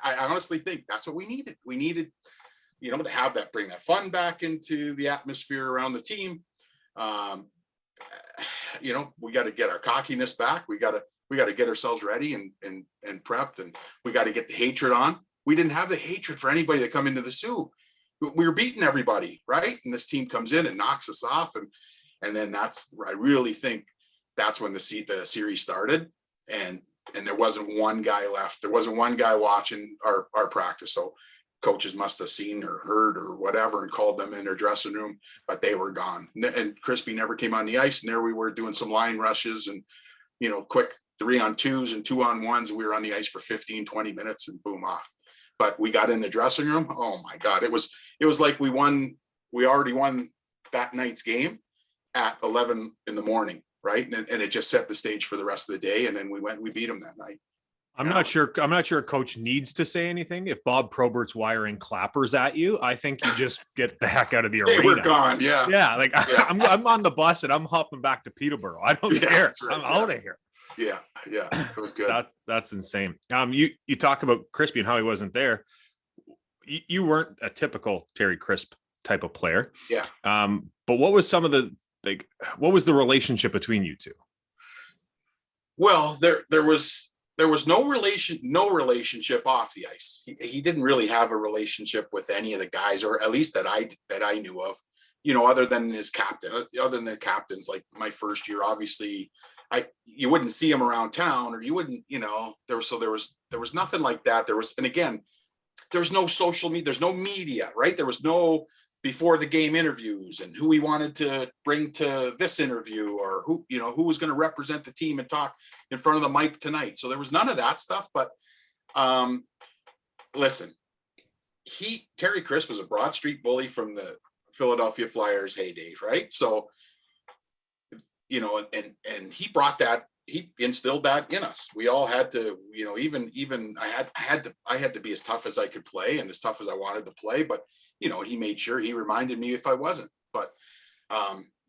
I honestly think that's what we needed. We needed, to have that, bring that fun back into the atmosphere around the team. We got to get our cockiness back. We got to get ourselves ready and prepped, and we got to get the hatred on. We didn't have the hatred for anybody that come into the Sioux. We were beating everybody, right? And this team comes in and knocks us off. And then I really think that's when the series started. And there wasn't one guy left. There wasn't one guy watching our practice. So coaches must have seen or heard or whatever and called them in their dressing room, but they were gone. And Crispy never came on the ice. And there we were doing some line rushes and, quick 3-on-2s and 2-on-1s. We were on the ice for 15, 20 minutes and boom, off. But we got in the dressing room. Oh my God. It was like we already won that night's game at 11 in the morning. Right. And it just set the stage for the rest of the day. And then we beat them that night. I'm not sure a coach needs to say anything. If Bob Probert's wiring clappers at you, I think you just get the heck out of the arena. We're gone. Yeah. Yeah. Like I'm on the bus and I'm hopping back to Peterborough. I don't care. Right. I'm out of here. Yeah. It was good. That's insane. You talk about Crispy and how he wasn't there. You weren't a typical Terry Crisp type of player. Yeah. But what was what was the relationship between you two? Well, there was no relationship off the ice. He didn't really have a relationship with any of the guys, or at least that I knew of, other than his captain, other than the captains. Like my first year, obviously you wouldn't see him around town, or you wouldn't, there was nothing like that. And again, there's no social media, there's no media, right? There was no before the game interviews and who we wanted to bring to this interview, or who was going to represent the team and talk in front of the mic tonight. So there was none of that stuff. But listen, Terry Crisp was a Broad Street bully from the Philadelphia Flyers heydays, right? So, and he brought that, he instilled that in us. We all had to, even I had to be as tough as I could play and as tough as I wanted to play. But, he made sure he reminded me if I wasn't. But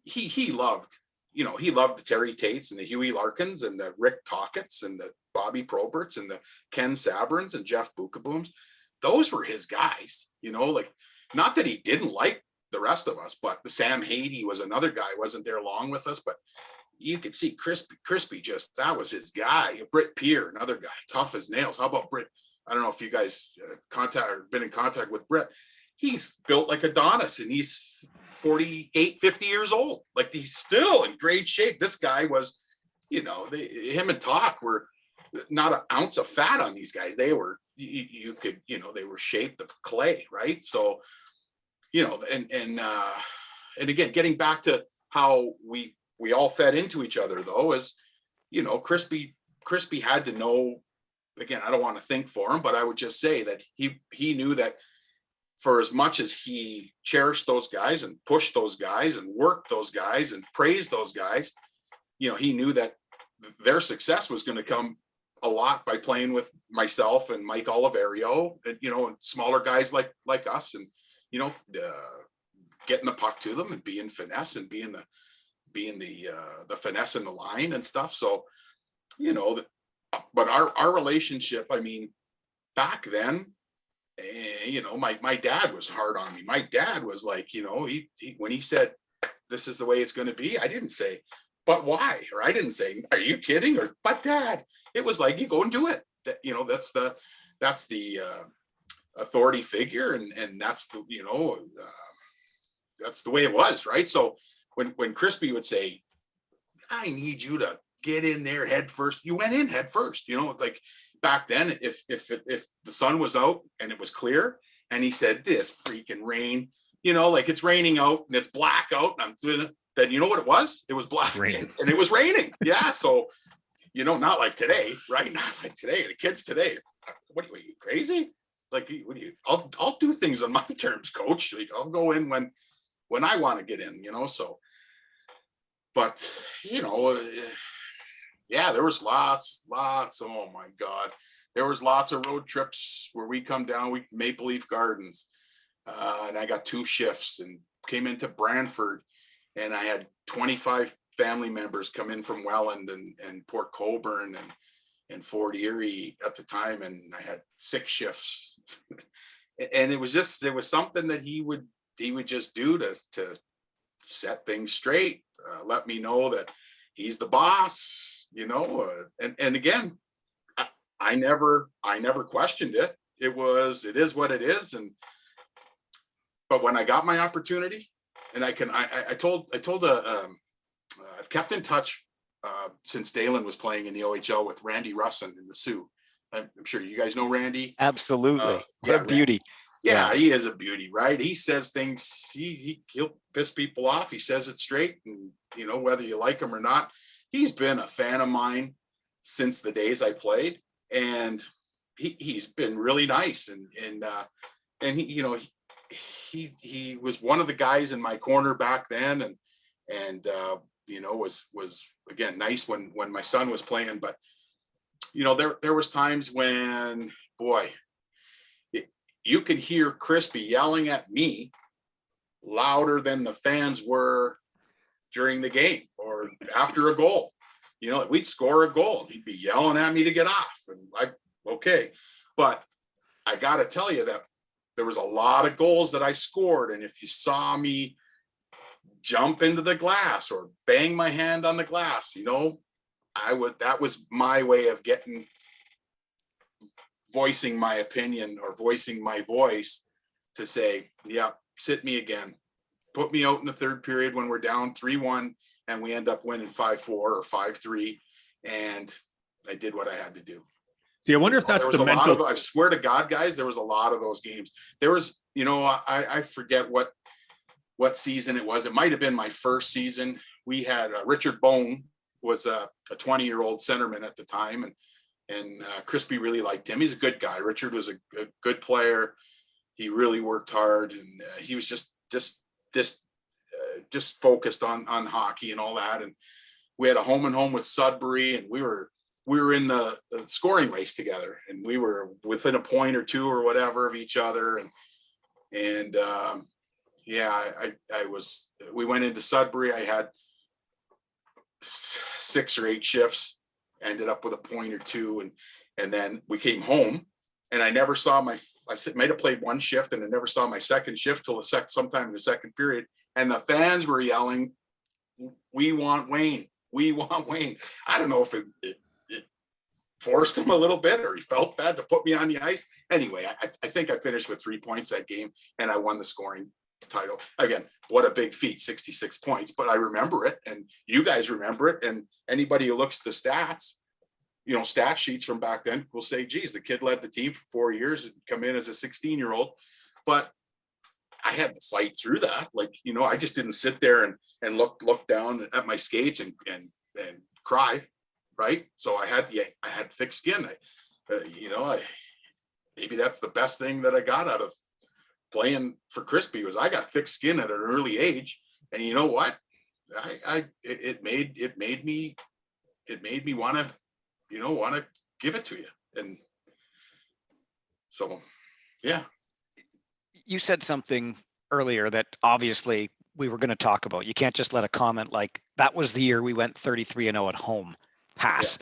he loved the Terry Tates and the Huey Larkins and the Rick Tocchet's and the Bobby Proberts and the Ken Sabrins and Jeff Bookabooms. Those were his guys, not that he didn't like the rest of us, but the Sam Hady was another guy, wasn't there long with us, but you could see Crispy just, that was his guy. Britt Peer, another guy, tough as nails. How about Britt? I don't know if you guys been in contact with Britt. He's built like Adonis and he's 48, 50 years old. Like he's still in great shape. This guy was, him and Talk were not an ounce of fat on these guys. They were, you could, they were shaped of clay, right? So, and again, getting back to how we all fed into each other though, is, Crispy had to know, again, I don't want to think for him, but I would just say that he knew that for as much as he cherished those guys and pushed those guys and worked those guys and praised those guys, he knew that their success was going to come a lot by playing with myself and Mike Oliverio, and smaller guys like us, and getting the puck to them and being finesse and being the finesse in the line and stuff. So, but our relationship, I mean, back then, my dad was hard on me. My dad was like, he when he said, this is the way it's going to be, I didn't say, but why? Or I didn't say, are you kidding? Or, but Dad, it was like, you go and do it. That, that's the authority figure. And that's the, that's the way it was. Right. So when Crispy would say, I need you to get in there head first, you went in head first, like back then, if the sun was out and it was clear And he said, this freaking rain, you know, like it's raining out and it's black out. And I'm doing it. Then you know what it was? It was black and it was raining. Yeah. So, you know, not like today, right? Not like today. The kids today, what are you crazy? Like, what do you, I'll do things on my terms, coach. Like I'll go in when I want to get in, you know, so, but you know, yeah, there was lots, oh my God. There was lots of road trips where we come down, Maple Leaf Gardens, and I got 2 shifts and came into Brantford, and I had 25 family members come in from Welland and Port Colborne and Fort Erie at the time, and I had 6 shifts. And it was something that he would just do to set things straight, let me know that he's the boss, you know, and again, I never questioned it. It is what it is. But when I got my opportunity, and I told I've kept in touch since Daylon was playing in the OHL with Randy Russin in the Sioux. I'm sure you guys know Randy. Absolutely. What a beauty. Yeah, he is a beauty, right? He says things, he'll piss people off. He says it straight, and you know, whether you like him or not. He's been a fan of mine since the days I played, and he's been really nice, and he, you know, he was one of the guys in my corner back then, and you know, was again nice when my son was playing. But you know, there was times when, boy, you could hear Crispy yelling at me louder than the fans were during the game or after a goal. You know, we'd score a goal and he'd be yelling at me to get off, and like, okay. But I got to tell you that there was a lot of goals that I scored, and if you saw me jump into the glass or bang my hand on the glass, you know, that was my way of voicing my opinion or voicing my voice to say, yeah, sit me again, put me out in the third period when we're down 3-1 and we end up winning 5-4 or 5-3. And I did what I had to do. See, I wonder if that's the mental. I swear to God, guys, there was a lot of those games. There was, you know, I forget what season it was. It might have been my first season. We had Richard Bone was a 20-year-old centerman at the time, and Crispy really liked him. He's a good guy. Richard was a good player. He really worked hard, and he was just focused on hockey and all that. And we had a home and home with Sudbury, and we were in the scoring race together, and we were within a point or two or whatever of each other. And yeah, we went into Sudbury. I had 6 or 8 shifts, ended up with a point or two. And then we came home, and I never saw I might have played 1 shift, and I never saw my second shift till sometime in the second period. And the fans were yelling, "We want Wayne. We want Wayne." I don't know if it forced him a little bit, or he felt bad to put me on the ice. Anyway, I think I finished with 3 points that game, and I won the scoring title. Again, what a big feat, 66 points, but I remember it, and you guys remember it. And anybody who looks at the stats, you know, stat sheets from back then will say, geez, the kid led the team for 4 years and come in as a 16-year-old. But I had to fight through that. Like, you know, I just didn't sit there and look down at my skates and cry. Right. So I had thick skin. You know, maybe that's the best thing that I got out of playing for Crispy, was I got thick skin at an early age. And you know what? It made me want to give it to you. And so, yeah. You said something earlier that obviously we were going to talk about. You can't just let a comment like that was the year we went 33-0 at home pass.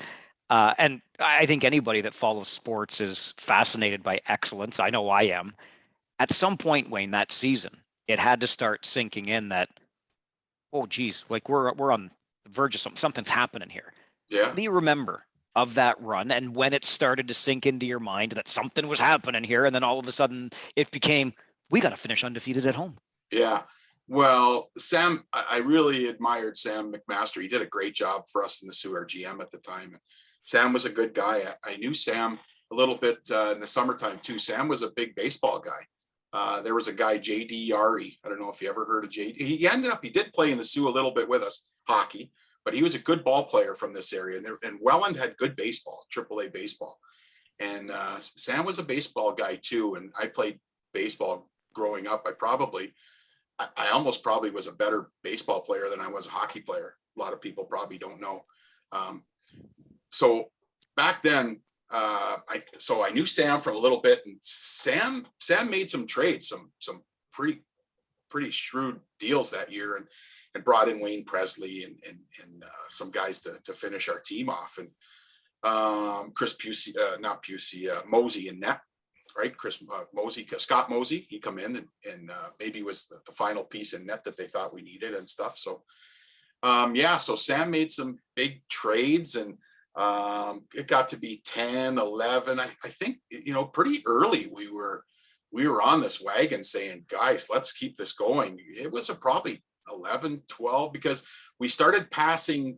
Yeah. And I think anybody that follows sports is fascinated by excellence. I know I am. At some point, Wayne, that season, it had to start sinking in that, oh, geez, like we're on the verge of something's happening here. Yeah. What do you remember of that run, and when it started to sink into your mind that something was happening here, and then all of a sudden it became, we got to finish undefeated at home? Yeah. Well, Sam, I really admired Sam McMaster. He did a great job for us in the Sioux, our GM at the time. Sam was a good guy. I knew Sam a little bit in the summertime too. Sam was a big baseball guy. There was a guy, JD Yari. I don't know if you ever heard of JD. He did play in the Sioux a little bit with us, hockey, but he was a good ball player from this area. And Welland had good baseball, AAA baseball. And Sam was a baseball guy too. And I played baseball growing up. I almost probably was a better baseball player than I was a hockey player. A lot of people probably don't know. So back then, I knew Sam for a little bit, and Sam made some trades, some pretty shrewd deals that year, and brought in Wayne Presley and some guys to finish our team off. And Chris Pusey, not Pusey, Mosey in net, right? Scott Mosey, he come in and maybe was the final piece in net that they thought we needed and stuff. So so Sam made some big trades, and it got to be 10, 11. I think, pretty early we were on this wagon saying, guys, let's keep this going. It was probably 11, 12, because we started passing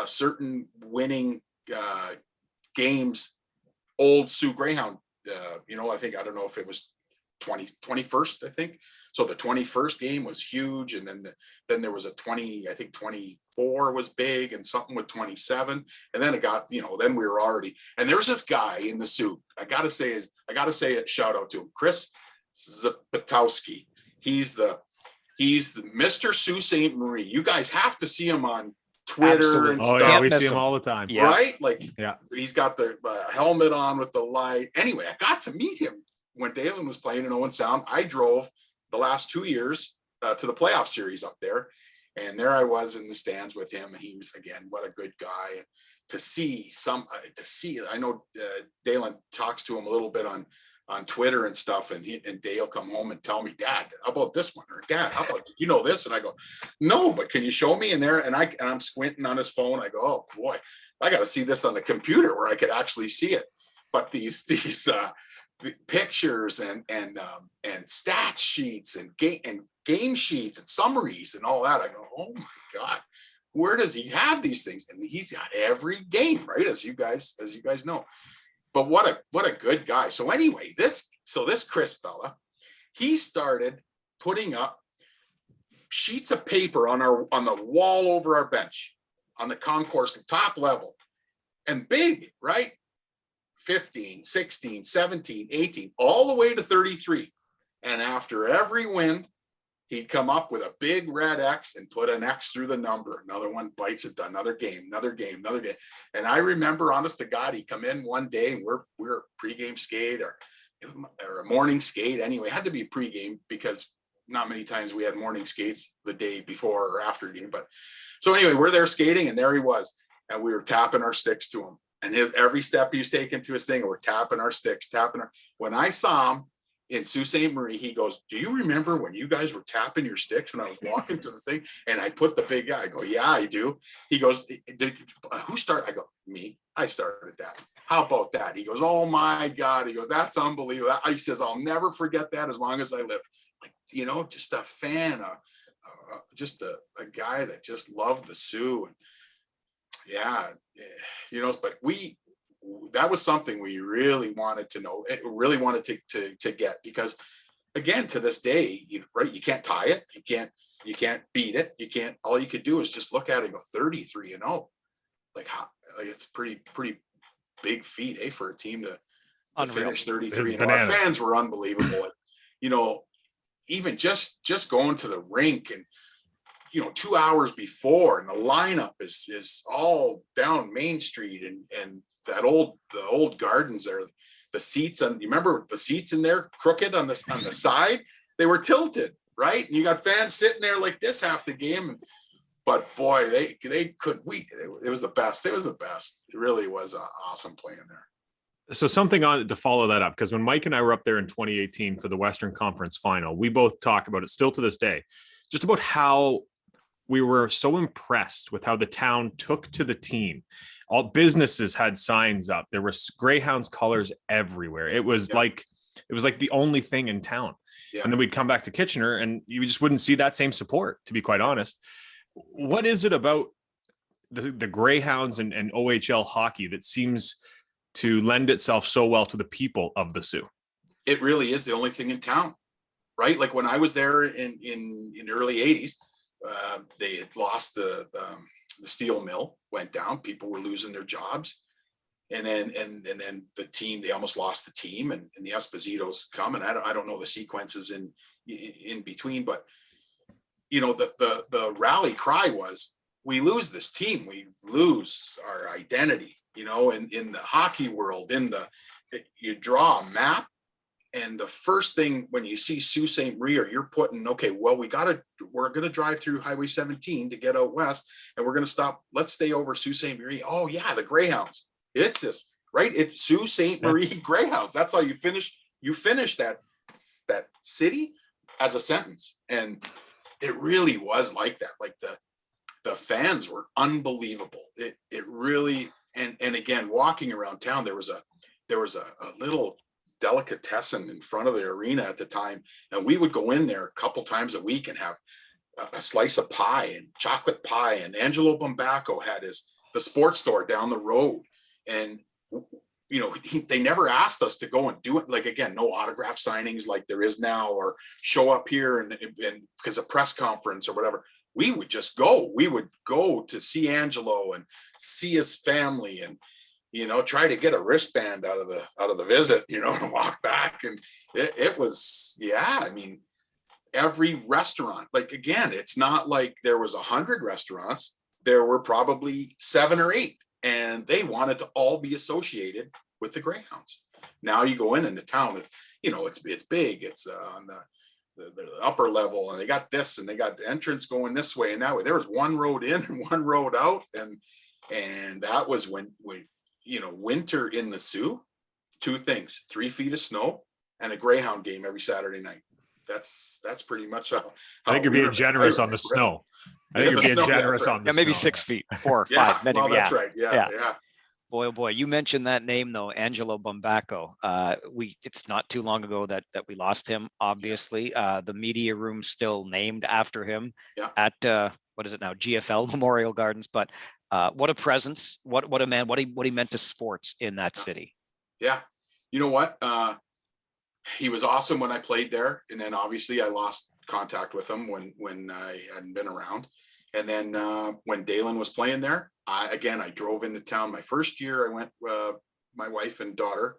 certain winning games, old Sioux Greyhound, I don't know if it was 21st, I think. So the 21st game was huge. And then there was a 24 was big, and something with 27. And then it got, then we were already, and there's this guy in the Sioux. I got to say it, shout out to him, Chris Zapatowski. He's the Mr. Sault Ste. Marie. You guys have to see him on Twitter. Absolutely. And Oh stuff. yeah, we see him all the time. Yeah. Right? Like, yeah, he's got the helmet on with the light. Anyway, I got to meet him when Daylon was playing in Owen Sound. I drove the last 2 years to the playoff series up there, and there I was in the stands with him, and he was, again, what a good guy. And I know Daylon talks to him a little bit on Twitter and stuff, and Dale come home and tell me, Dad, how about this one? Or Dad, how about, this? And I go, no, but can you show me? And I'm squinting on his phone. I go, oh boy, I got to see this on the computer where I could actually see it. But these the pictures and stat sheets and game sheets and summaries and all that, I go, oh my God, where does he have these things? And he's got every game, right? As you guys know. But what a good guy. So anyway, this Chris fella, he started putting up sheets of paper on the wall over our bench, on the concourse, top level, and big, right? 15, 16, 17, 18, all the way to 33. And after every win, he'd come up with a big red X and put an X through the number. Another one bites it, another game. And I remember, honest to God, he'd come in one day, and we're pregame skate or a morning skate. Anyway, it had to be pregame because not many times we had morning skates the day before or after game. But so anyway, we're there skating, and there he was, and we were tapping our sticks to him. And every step he was taking to his thing, and we're tapping our sticks, When I saw him in Sault Ste. Marie, he goes, do you remember when you guys were tapping your sticks when I was walking to the thing? And I put the big guy. I go, yeah, I do. He goes, who started? I go, me. I started that. How about that? He goes, oh my God. He goes, that's unbelievable. He says, I'll never forget that as long as I live. Like, just a fan, just a guy that just loved the Sioux. And yeah, but that was something we really wanted to know, really wanted to get, because again, to this day, you can't tie it, you can't beat it, all you could do is just look at it and go 33-0. Like, how, it's pretty big feat, for a team to finish 33. Our fans were unbelievable. And, even just going to the rink and 2 hours before, and the lineup is all down Main Street, and the old gardens there, the seats, and you remember the seats in there crooked on the side, they were tilted, right? And you got fans sitting there like this half the game. But boy, it was the best. It was the best. It really was awesome playing there. So something on to follow that up, because when Mike and I were up there in 2018 for the Western Conference Final, we both talk about it still to this day, just about how we were so impressed with how the town took to the team. All businesses had signs up. There were Greyhounds colors everywhere. It was like the only thing in town. Yeah. And then we'd come back to Kitchener, and you just wouldn't see that same support, to be quite honest. What is it about the Greyhounds and OHL hockey that seems to lend itself so well to the people of the Sioux? It really is the only thing in town. right? Like when I was there in the early 80s, they had lost the steel mill went down. People were losing their jobs. And then the team, they almost lost the team, and the Espositos come, and I don't know the sequences in between, but you know, the rally cry was, we lose this team, we lose our identity, you know, in the hockey world, you draw a map, and the first thing when you see Sault Ste. Marie, or you're putting, okay, well, we're going to drive through Highway 17 to get out west, and we're going to stop, let's stay over Sault Ste. Marie. Oh yeah, the Greyhounds. It's just, right? It's Sault Ste. Marie Greyhounds. That's how you finish that city as a sentence. And it really was like that. Like the fans were unbelievable. It really, and again, walking around town, there was a little delicatessen in front of the arena at the time, and we would go in there a couple times a week and have a slice of pie and chocolate pie. And Angelo Bombaco had the sports store down the road. And, you know, they never asked us to go and do it. Like, again, no autograph signings like there is now, or show up here and because of press conference or whatever. We would just go. We would go to see Angelo and see his family, and, you know, try to get a wristband out of the visit, you know, and walk back. And it was, yeah, I mean, every restaurant, like, again, it's not like there was 100 restaurants. There were probably 7 or 8. And they wanted to all be associated with the Greyhounds. Now you go in the town, you know, it's big. It's on the upper level, and they got this, and they got the entrance going this way and that way. There was one road in and one road out, and that was when you know, winter in the Sioux. 2 things: 3 feet of snow and a Greyhound game every Saturday night. That's pretty much how I think you're being generous on the snow. I think you're being generous on the maybe snow. 6 feet, 4 or 5. Yeah, well, that's right. Yeah. Boy, oh boy, you mentioned that name though, Angelo Bombaco. It's not too long ago that we lost him. Obviously, the media room still named after him at what is it now, GFL Memorial Gardens. But what a presence! What a man! What he meant to sports in that city. Yeah, you know what? He was awesome when I played there, and then obviously I lost contact with him when I hadn't been around. And then when Daylon was playing there, I drove into town. My first year, I went, my wife and daughter,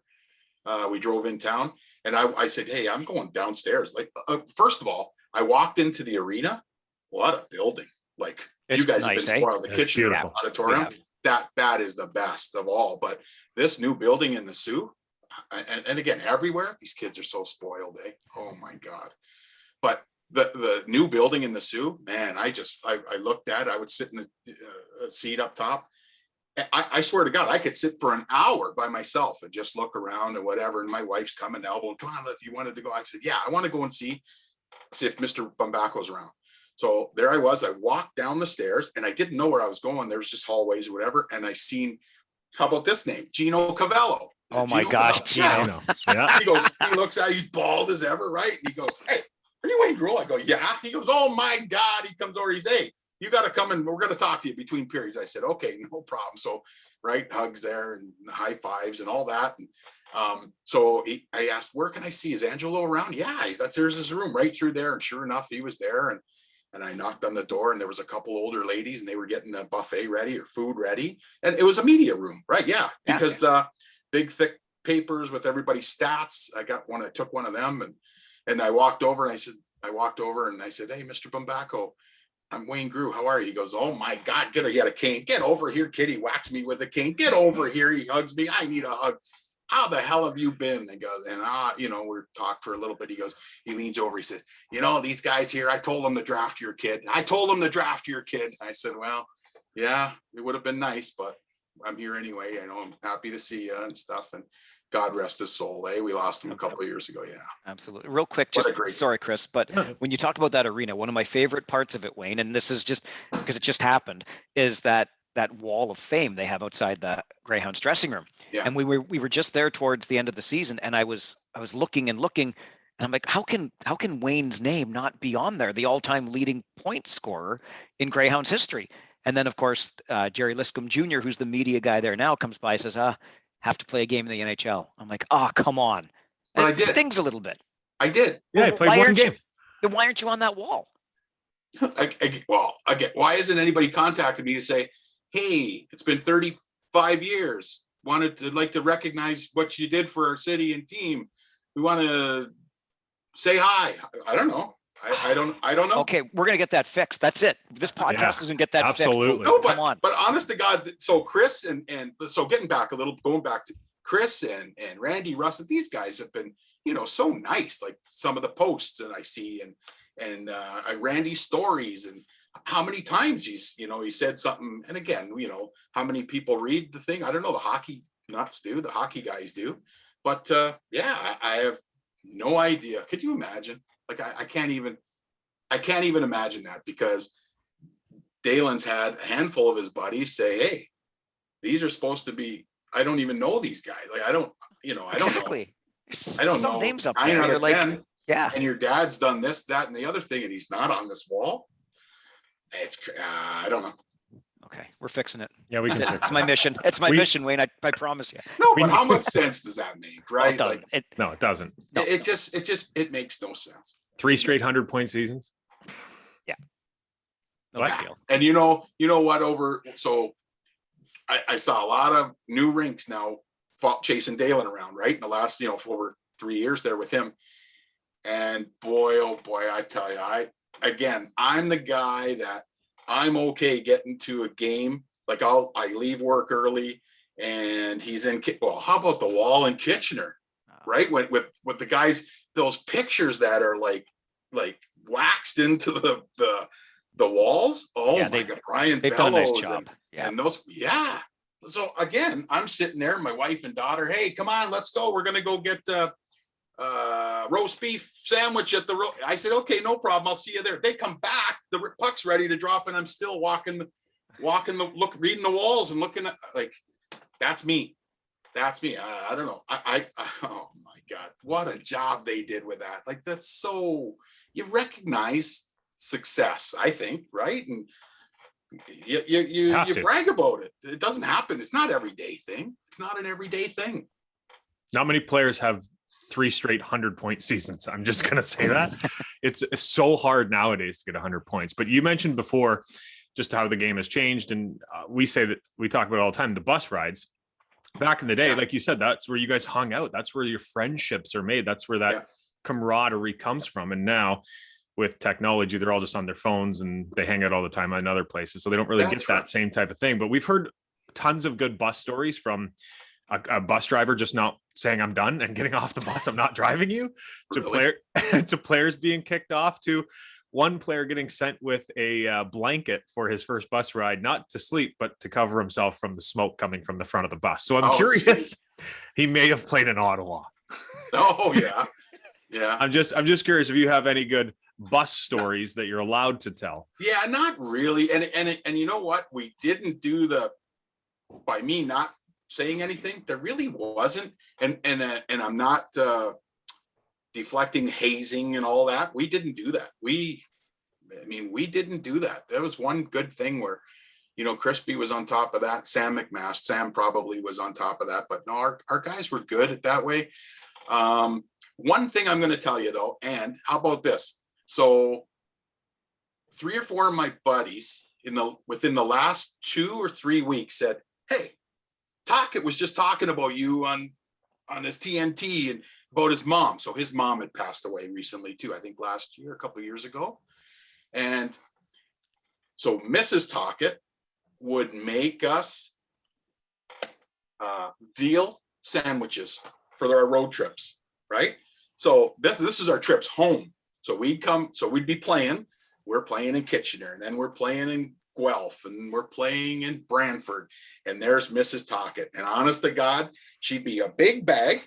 we drove in town, and I said, hey, I'm going downstairs. Like, first of all, I walked into the arena. What a building. Like, it's, you guys nice, have been spoiled. The kitchen auditorium, that is the best of all. But this new building in the Sioux, and again, everywhere, these kids are so spoiled, eh? Oh my God. But the new building in the Sioux, man, I looked at it. I would sit in a seat up top. I swear to God, I could sit for an hour by myself and just look around and whatever. And my wife's coming elbowing, come on, you wanted to go. I said, yeah, I want to go and see if Mr. Bombaco's around. So there I was. I walked down the stairs, and I didn't know where I was going. There was just hallways or whatever. And I seen, how about this name? Gino Cavello. Oh my gosh, Gino. Yeah. He goes, he looks at, he's bald as ever, right? And he goes, hey, are you Wayne Groulx? I go, yeah. He goes, oh my God. He comes over, he's, hey, you got to come and we're going to talk to you between periods. I said, okay, no problem. So, right, hugs there and high fives and all that. And so I asked, where can I see? Is Angelo around? Yeah, there's his room right through there. And sure enough, he was there. And I knocked on the door, and there was a couple older ladies, and they were getting a buffet ready or food ready. And it was a media room, right? Yeah, because big, thick papers with everybody's stats. I took one of them, and I walked over, and I said, hey, Mr. Bombaco, I'm Wayne Groulx. How are you? He goes, oh my God, he had a cane. Get over here, kid. He whacks me with a cane. Get over here. He hugs me. I need a hug. How the hell have you been? And goes, and we're talked for a little bit. He leans over. He says, these guys here, I told them to draft your kid. I said, well, yeah, it would have been nice, but I'm here anyway. I'm happy to see you and stuff. And God rest his soul. We lost him a couple of years ago. Yeah, absolutely. Real quick, sorry, Chris, but when you talk about that arena, one of my favorite parts of it, Wayne, and this is just because it just happened, is that wall of fame they have outside the Greyhounds dressing room. Yeah. And we were just there towards the end of the season, and I was looking, and I'm like, how can Wayne's name not be on there, the all-time leading point scorer in Greyhounds history? And then of course Jerry Liscombe Jr., who's the media guy there now, comes by and says, have to play a game in the NHL. I'm like, oh, come on. And it stings a little bit. I did. Yeah, I played one game. Then why aren't you on that wall? Well, again, why isn't anybody contacted me to say, hey, it's been 35 years. Like to recognize what you did for our city and team. We want to say hi. I don't know. I don't know. Okay, we're gonna get that fixed. That's it. This podcast is gonna get that absolutely. fixed. No, Come on. But honest to God, so Chris and so going back to Chris and Randy Russ, these guys have been, so nice. Like some of the posts that I see and Randy's stories and how many times he said something. And again, how many people read the thing? I don't know. The hockey nuts do, the hockey guys do. But I have no idea. Could you imagine? Like I can't even imagine that, because Daylon's had a handful of his buddies say, hey, these are supposed to be, I don't even know these guys. Like I don't know. I don't know. Names up 9 there. out of 10. Yeah. And your dad's done this, that, and the other thing, and he's not on this wall. It's I don't know. Okay, we're fixing it. Yeah, we can. It's my mission. It's my mission, Wayne. I promise you. No, but how much sense does that make, right? Well, it No, it doesn't. No. It makes no sense. 3 straight 100-point seasons. Yeah. No big deal. And you know what? So I saw a lot of new rinks now chasing Daylon around, right? In the last, for over 3 years there with him. And boy, oh boy, I tell you, I'm the guy that I'm okay getting to a game. Like I leave work early and he's in, well, how about the wall in Kitchener, right? With the guys, those pictures that are like waxed into the walls. Oh yeah, my God, Brian they've done a nice Bellows job. and those, yeah. So again, I'm sitting there, my wife and daughter, hey, come on, let's go. We're going to go get roast beef sandwich at the I said, okay, no problem. I'll see you there. They come back, the puck's ready to drop, and I'm still reading the walls and looking at, like, that's me. I don't know. Oh my God, what a job they did with that. Like, that's so, you recognize success, I think, right? And you brag about it. It doesn't happen. It's not an everyday thing. Not many players have 3 straight 100-point seasons. I'm just going to say that. It's so hard nowadays to get 100 points. But you mentioned before just how the game has changed. And we say that we talk about it all the time, the bus rides. Back in the day, like you said, that's where you guys hung out. That's where your friendships are made. That's where that camaraderie comes from. And now with technology, they're all just on their phones and they hang out all the time in other places. So they don't really get that same type of thing. But we've heard tons of good bus stories from a bus driver just not saying I'm done and getting off the bus. I'm not driving you to players being kicked off, to one player getting sent with a blanket for his first bus ride, not to sleep, but to cover himself from the smoke coming from the front of the bus. So I'm curious, geez. He may have played in Ottawa. Oh yeah. Yeah. I'm just curious if you have any good bus stories that you're allowed to tell. Yeah, not really. And you know what? We didn't do by me not saying anything, there really wasn't. And I'm not deflecting hazing and all that. We didn't do that. We didn't do that. That was one good thing where, Crispy was on top of that. Sam McMast, Sam probably was on top of that, but no, our guys were good at that way. One thing I'm going to tell you though, and how about this? So 3 or 4 of my buddies within the last 2 or 3 weeks said, hey, Tocchet was just talking about you on his TNT and about his mom. So his mom had passed away recently too, I think last year, a couple of years ago. And so Mrs. Tocchet would make us veal sandwiches for our road trips, right? So this is our trips home. So we'd be playing. We're playing in Kitchener, and then we're playing in Guelph, and we're playing in Brantford. And there's Mrs. Tocchet. And honest to God, she'd be a big bag.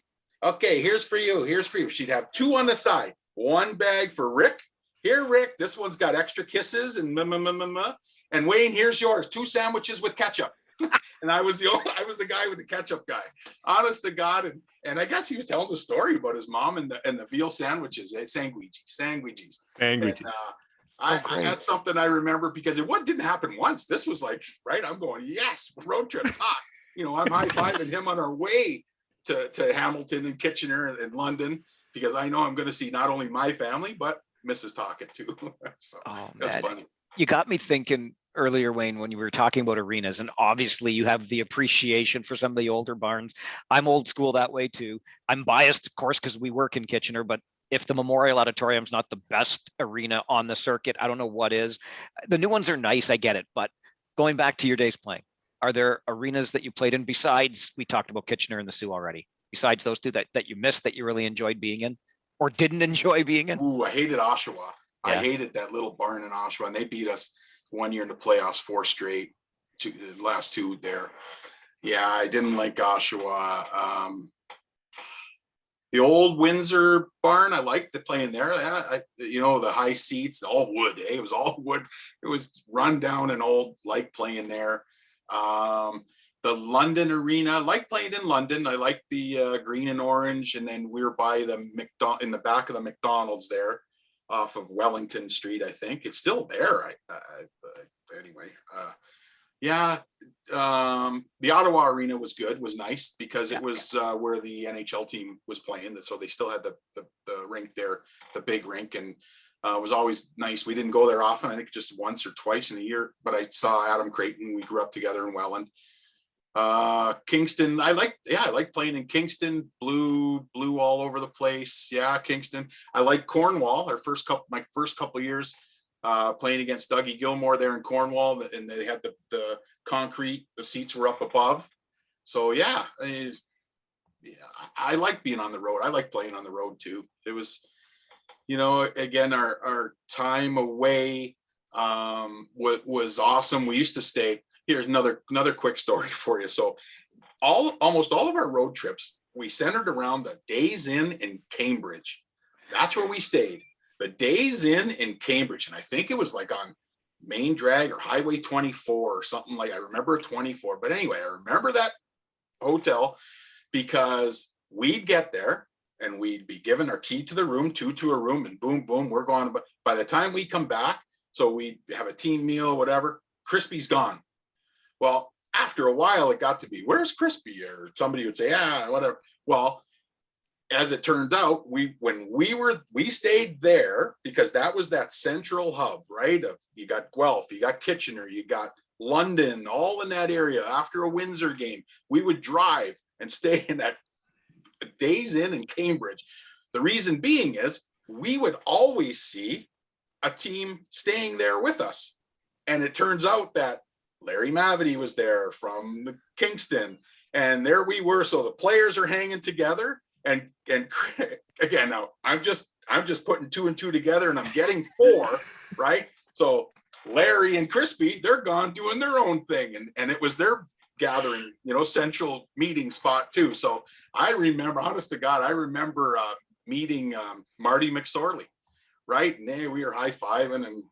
Okay, here's for you. She'd have 2 on the side. 1 bag for Rick. Here, Rick, this one's got extra kisses and and Wayne, here's yours. 2 sandwiches with ketchup. And I was the guy with the ketchup guy. Honest to God. And I guess he was telling the story about his mom and the veal sandwiches, sandwiches. And, that's something I remember because it didn't happen once. This was like, right, I'm going, yes, road trip talk. I'm high-fiving him on our way to Hamilton and Kitchener and London. because I know I'm going to see not only my family, but Mrs. Tocchet too. So that's funny. You got me thinking earlier, Wayne, when you were talking about arenas, and obviously you have the appreciation for some of the older barns. I'm old school that way too. I'm biased, of course, because we work in Kitchener, but if the Memorial Auditorium's not the best arena on the circuit, I don't know what is. The new ones are nice, I get it, but going back to your days playing, are there arenas that you played in besides, we talked about Kitchener and the Sioux already, besides those two that you missed, that you really enjoyed being in or didn't enjoy being in? Ooh, I hated Oshawa. Yeah. I hated that little barn in Oshawa, and they beat us one year in the playoffs, 4 straight, last 2 there. Yeah, I didn't like Oshawa. The old Windsor barn, I liked the playing there. The high seats, all wood. It was all wood. It was run down and old. Like playing there. The London arena, I like playing in London. I like the green and orange, and then we were by in the back of the McDonald's there, off of Wellington Street. I think it's still there. Anyway. The Ottawa arena was good, was nice, because it was where the NHL team was playing. So they still had the rink there, the big rink, and it was always nice. We didn't go there often, I think just once or twice in a year, but I saw Adam Creighton. We grew up together in Welland. Kingston, I like playing in Kingston. Blue all over the place. Yeah, Kingston. I like Cornwall. My first couple of years playing against Dougie Gilmore there in Cornwall, and they had the concrete, the seats were up above. So I like being on the road. I like playing on the road too. It was, again, our time away was awesome. We used to stay. Here's another quick story for you. So almost all of our road trips, we centered around the Days Inn in Cambridge. That's where we stayed. The Days Inn in Cambridge. And I think it was like on Main Drag or Highway 24 or something like, I remember 24. But anyway, I remember that hotel because we'd get there and we'd be given our key to the room, two to a room, and boom, boom, we're gone. But by the time we come back, so we have a team meal, whatever, Crispy's gone. Well, after a while, it got to be, where's Crispy? Or somebody would say, whatever. Well, as it turned out, we stayed there because that was that central hub, right? You got Guelph, you got Kitchener, you got London, all in that area. After a Windsor game, we would drive and stay in that Days Inn in Cambridge. The reason being is we would always see a team staying there with us. And it turns out that Larry Mavety was there from Kingston, and there we were. So the players are hanging together, and again, now I'm just putting 2 and 2 together, and I'm getting 4, right? So Larry and Crispy, they're gone doing their own thing, and it was their gathering, central meeting spot too. So I remember, honest to God, meeting Marty McSorley, right? And we were high-fiving, and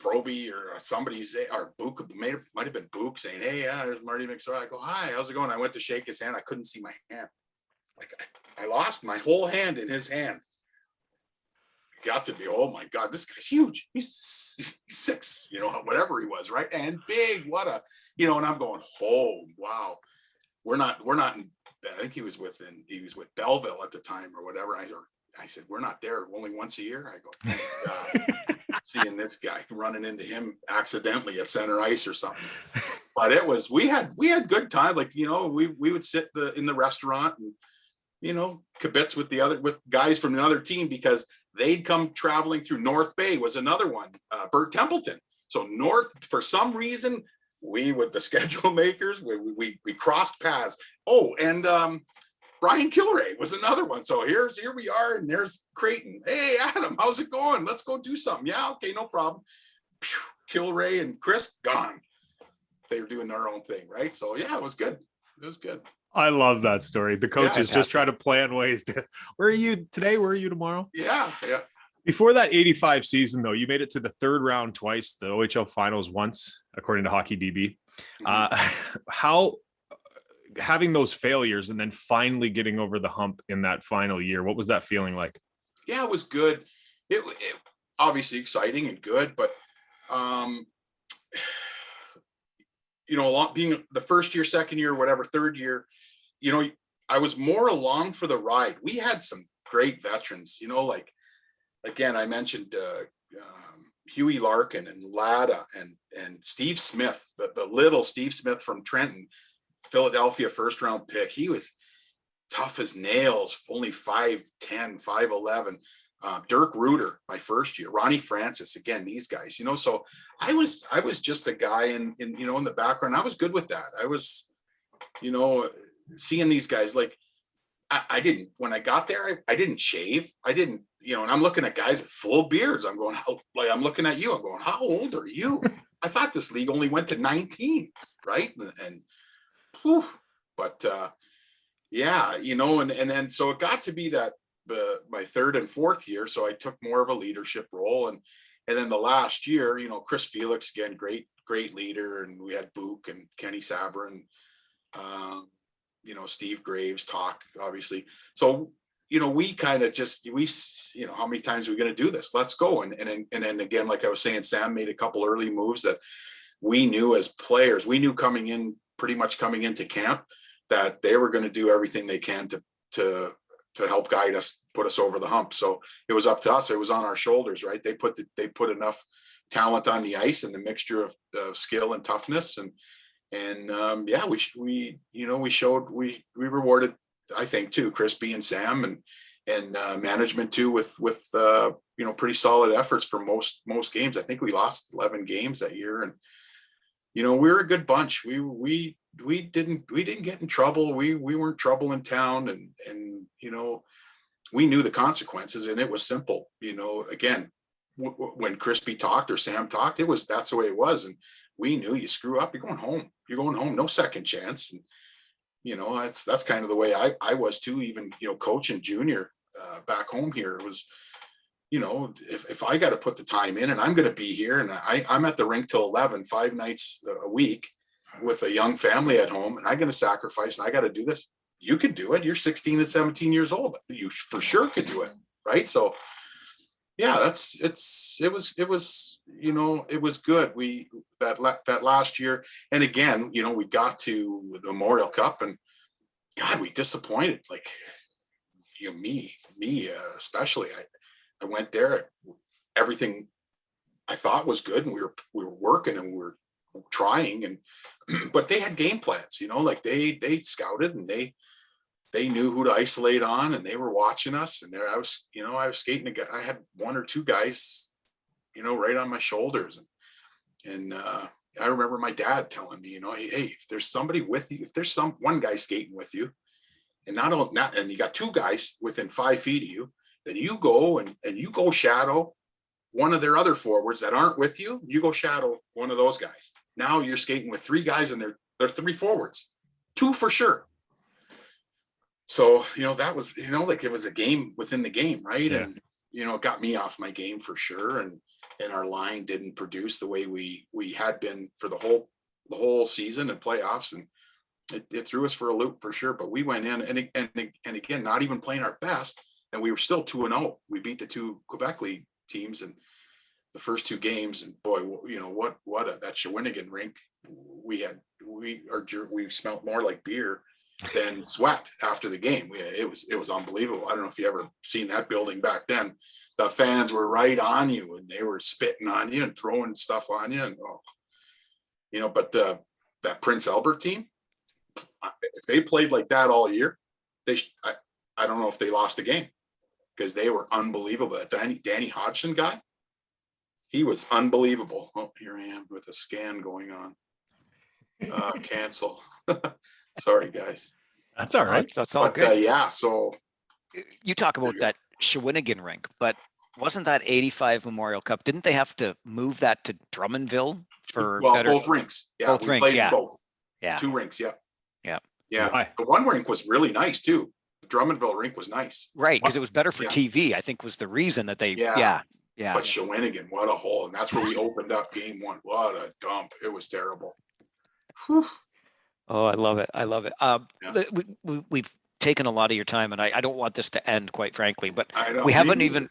Proby or somebody say, or Book, might have been Book, saying, "Hey, there's Marty McSorley." I go, "Hi, how's it going?" I went to shake his hand. I couldn't see my hand. Like I lost my whole hand in his hand. Got to be, oh my God, this guy's huge. He's 6, whatever he was, right? And big, and I'm going, oh, wow. We're not in, I think he was with Belleville at the time or whatever. I said, we're not there only once a year. I go, thank God. Seeing this guy running into him accidentally at center ice or something. But we had good time. Like, we would sit in the restaurant and, kibitz with guys from another team, because they'd come traveling through. North Bay was another one, Bert Templeton. So for some reason, we with the schedule makers, we crossed paths. Oh, and Brian Kilray was another one. So here we are, and there's Creighton. Hey, Adam, how's it going? Let's go do something. Yeah, okay, no problem. Kilray and Chris, gone. They were doing their own thing, right? So yeah, it was good. It was good. I love that story. The coaches just try to plan ways to, where are you today? Where are you tomorrow? Yeah. Before that 85 season, though, you made it to the 3rd round twice, the OHL finals once, according to Hockey DB. How, having those failures and then finally getting over the hump in that final year, what was that feeling like? Yeah, it was good. It obviously exciting and good, but a lot being the first year, second year, whatever, third year, I was more along for the ride. We had some great veterans, like, again, I mentioned Huey Larkin and Latta and Steve Smith, the little Steve Smith from Trenton, Philadelphia first round pick. He was tough as nails, only 5'10", 5'11". Dirk Reuter, my first year, Ronnie Francis, again, these guys, so I was just a guy in the background. I was good with that. I was, seeing these guys, like, I didn't, when I got there, I didn't shave. I didn't, and I'm looking at guys with full beards. I'm going, I'm looking at you. I'm going, how old are you? I thought this league only went to 19, right? And whew, but yeah, and then so it got to be that my third and fourth year. So I took more of a leadership role. And then the last year, Chris Felix, again, great leader. And we had Book and Kenny Saber and, Steve Graves, talk, obviously. So, we kind of just, how many times are we going to do this? Let's go. And then again, like I was saying, Sam made a couple early moves that we knew as players, we knew pretty much coming into camp, that they were going to do everything they can to help guide us, put us over the hump. So it was up to us. It was on our shoulders, right? They put enough talent on the ice and the mixture of skill and toughness. And yeah, we rewarded, I think, too, Crispy and Sam and management too, with pretty solid efforts for most games. I think we lost 11 games that year. And, we're a good bunch. We didn't get in trouble. We weren't trouble in town, and we knew the consequences, and it was simple. Again, when Crispy talked or Sam talked, that's the way it was. And we knew, you screw up, you're going home, no second chance. And that's kind of the way I was too, even coaching junior back home here. It was, if I got to put the time in and I'm going to be here, and I'm at the rink till 11, 5 nights a week with a young family at home, and I'm going to sacrifice and I got to do this. You could do it. You're 16 and 17 years old. You for sure could do it. Right. So yeah, it was good. That last year. And again, we got to the Memorial Cup, and God, we disappointed. Like, me especially. I went there, everything I thought was good, and we were working and we were trying, and but they had game plans, like they scouted, and they knew who to isolate on, and they were watching us. And there I was skating I had one or two guys, right on my shoulders. And I remember my dad telling me, hey, if there's somebody with you, if there's one guy skating with you, and and you got 2 guys within 5 feet of you, then you go and you go shadow one of their other forwards that aren't with you. You go shadow one of those guys. Now you're skating with 3 guys, and they're 3 forwards, 2 for sure. So, that was, like it was a game within the game, right? Yeah. And, it got me off my game for sure. And our line didn't produce the way we had been for the whole season and playoffs. And it threw us for a loop for sure. But we went in and again, not even playing our best. And we were still 2-0. We beat the 2 Quebec League teams in the first 2 games. And boy, that Shawinigan rink, we smelled more like beer than sweat after the game. It was unbelievable. I don't know if you ever seen that building back then. The fans were right on you, and they were spitting on you and throwing stuff on you. And but that Prince Albert team, if they played like that all year, I don't know if they lost a game, because they were unbelievable. That Danny Hodgson guy, he was unbelievable. Oh, here I am with a scan going on. Cancel. Sorry, guys. That's all right. That's all good. Yeah, so you talk about that Shawinigan rink, but wasn't that 85 Memorial Cup? Didn't they have to move that to Drummondville for both rinks? Yeah, both rinks, yeah. Both. Yeah. 2 rinks, yeah. Yeah. Why? The one rink was really nice too. The Drummondville rink was nice. Right, because it was better for TV, I think was the reason that they yeah. But Shawinigan, what a hole. And that's where we opened up game 1. What a dump. It was terrible. Whew. Oh, I love it. We've taken a lot of your time, and I don't want this to end, quite frankly, but we haven't even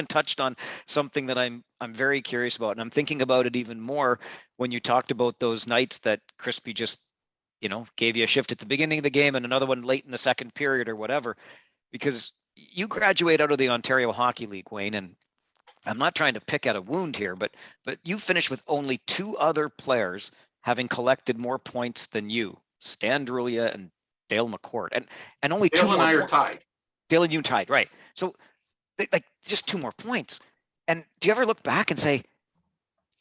touched on something that I'm very curious about, and I'm thinking about it even more when you talked about those nights that Crispy just gave you a shift at the beginning of the game and another one late in the second period or whatever, because you graduate out of the Ontario Hockey League, Wayne, and I'm not trying to pick at a wound here, but you finished with only 2 other players having collected more points than you, Stan Drulia and Dale McCourt, and only Dale 2 and I more. are tied. Dale and you tied, right? So like just 2 more points. And do you ever look back and say,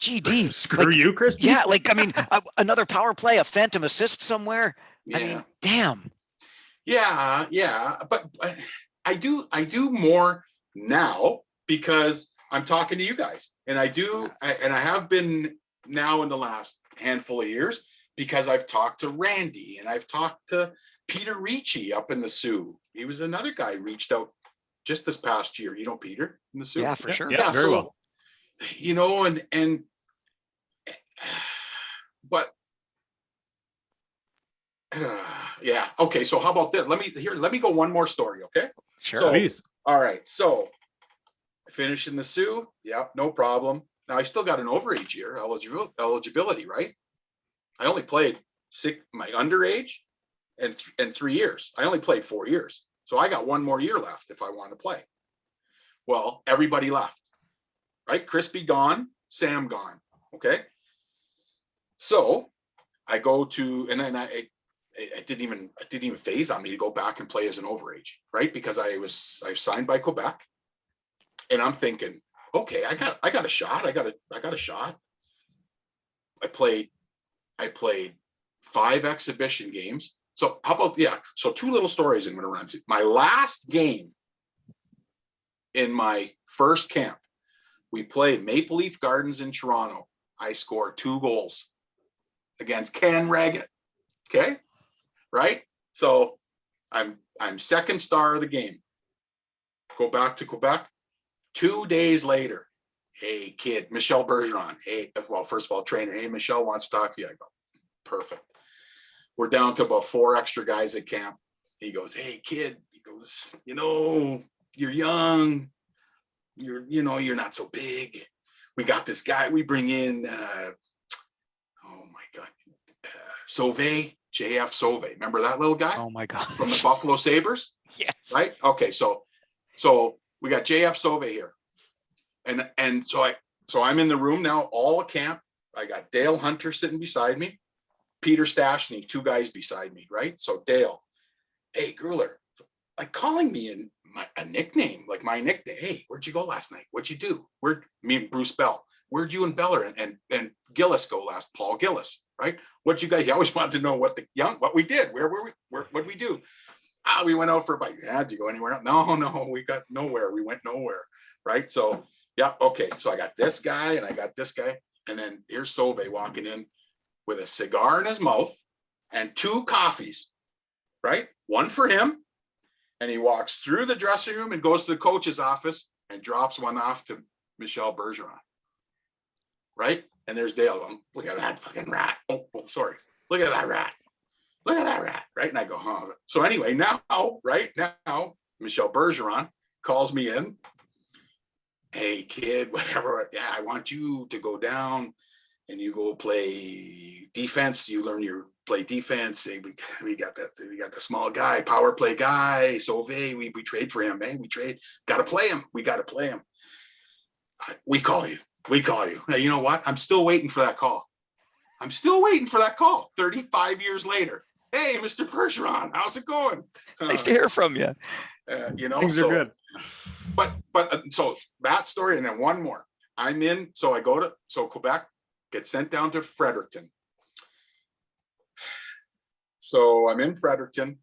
GD, Screw you, Christy? Yeah, I mean, another power play, a phantom assist somewhere. Yeah. I mean, damn. Yeah. But I do more now because I'm talking to you guys, and I have been now in the last handful of years because I've talked to Randy and I've talked to Peter Ricci up in the Sioux. He was another guy who reached out just this past year. Peter in the Sioux? Yeah, for sure. Yeah, very well. But yeah. Okay. So how about this? Let me go one more story. Okay. Sure. So, Please. all right. So I finished in the Sioux. Yeah, no problem. Now I still got an overage year eligibility, right? I only played my underage and 3 years. I only played 4 years. So I got 1 more year left if I want to play. Well, everybody left, right? Crispy gone, Sam gone. Okay. So I go to, and then it didn't even phase on me to go back and play as an overage, right? Because I was signed by Quebec, and I'm thinking, okay, I got a shot. I got a shot. I played 5 exhibition games. So how about, so 2 little stories I'm going to run to. My last game in my first camp, we played Maple Leaf Gardens in Toronto. I scored 2 goals against Ken Raggett. Okay. Right. So I'm second star of the game. Go back to Quebec. 2 days later, hey kid, Michel Bergeron. Hey, well, first of all, trainer. Hey, Michel wants to talk to you. I go, perfect. We're down to about 4 extra guys at camp. He goes, hey kid. He goes, you're young. You're not so big. We got this guy. We bring in, oh my God, Sauvé, JF Sauvé. Remember that little guy? Oh my God. From the Buffalo Sabres? Yes. Right? Okay, so we got JF Sauvé here. And so I'm in the room now, all camp. I got Dale Hunter sitting beside me, Peter Stashny, 2 guys beside me, right? So Dale, hey, Groulx, like calling me in a nickname, like my nickname. Hey, where'd you go last night? What'd you do? Me and Bruce Bell. Where'd you and Beller and Gillis go last? Paul Gillis, right? What'd you guys? You always wanted to know what we did. Where were we? What'd we do? We went out for a bite. Yeah, did you go anywhere else? No, we got nowhere. We went nowhere, right? So yeah, okay. So I got this guy and I got this guy, and then here's Sauvé walking in with a cigar in his mouth and 2 coffees, right? 1 for him. And he walks through the dressing room and goes to the coach's office and drops 1 off to Michel Bergeron. Right? And there's Dale going, look at that fucking rat. Oh, sorry. Look at that rat. Look at that rat. Right? And I go, huh. So anyway, now, Michel Bergeron calls me in. Hey, kid, whatever. Yeah, I want you to go down and you go play defense. You play defense. We got the small guy, power play guy. Sauvé, we trade for him, man. Got to play him. We got to play him. We call you. Hey, you know what? I'm still waiting for that call. 35 years later. Hey, Mr. Bergeron, how's it going? Nice to hear from you. Things are good. But so that story, and then one more. So Quebec gets sent down to Fredericton. So I'm in Fredericton.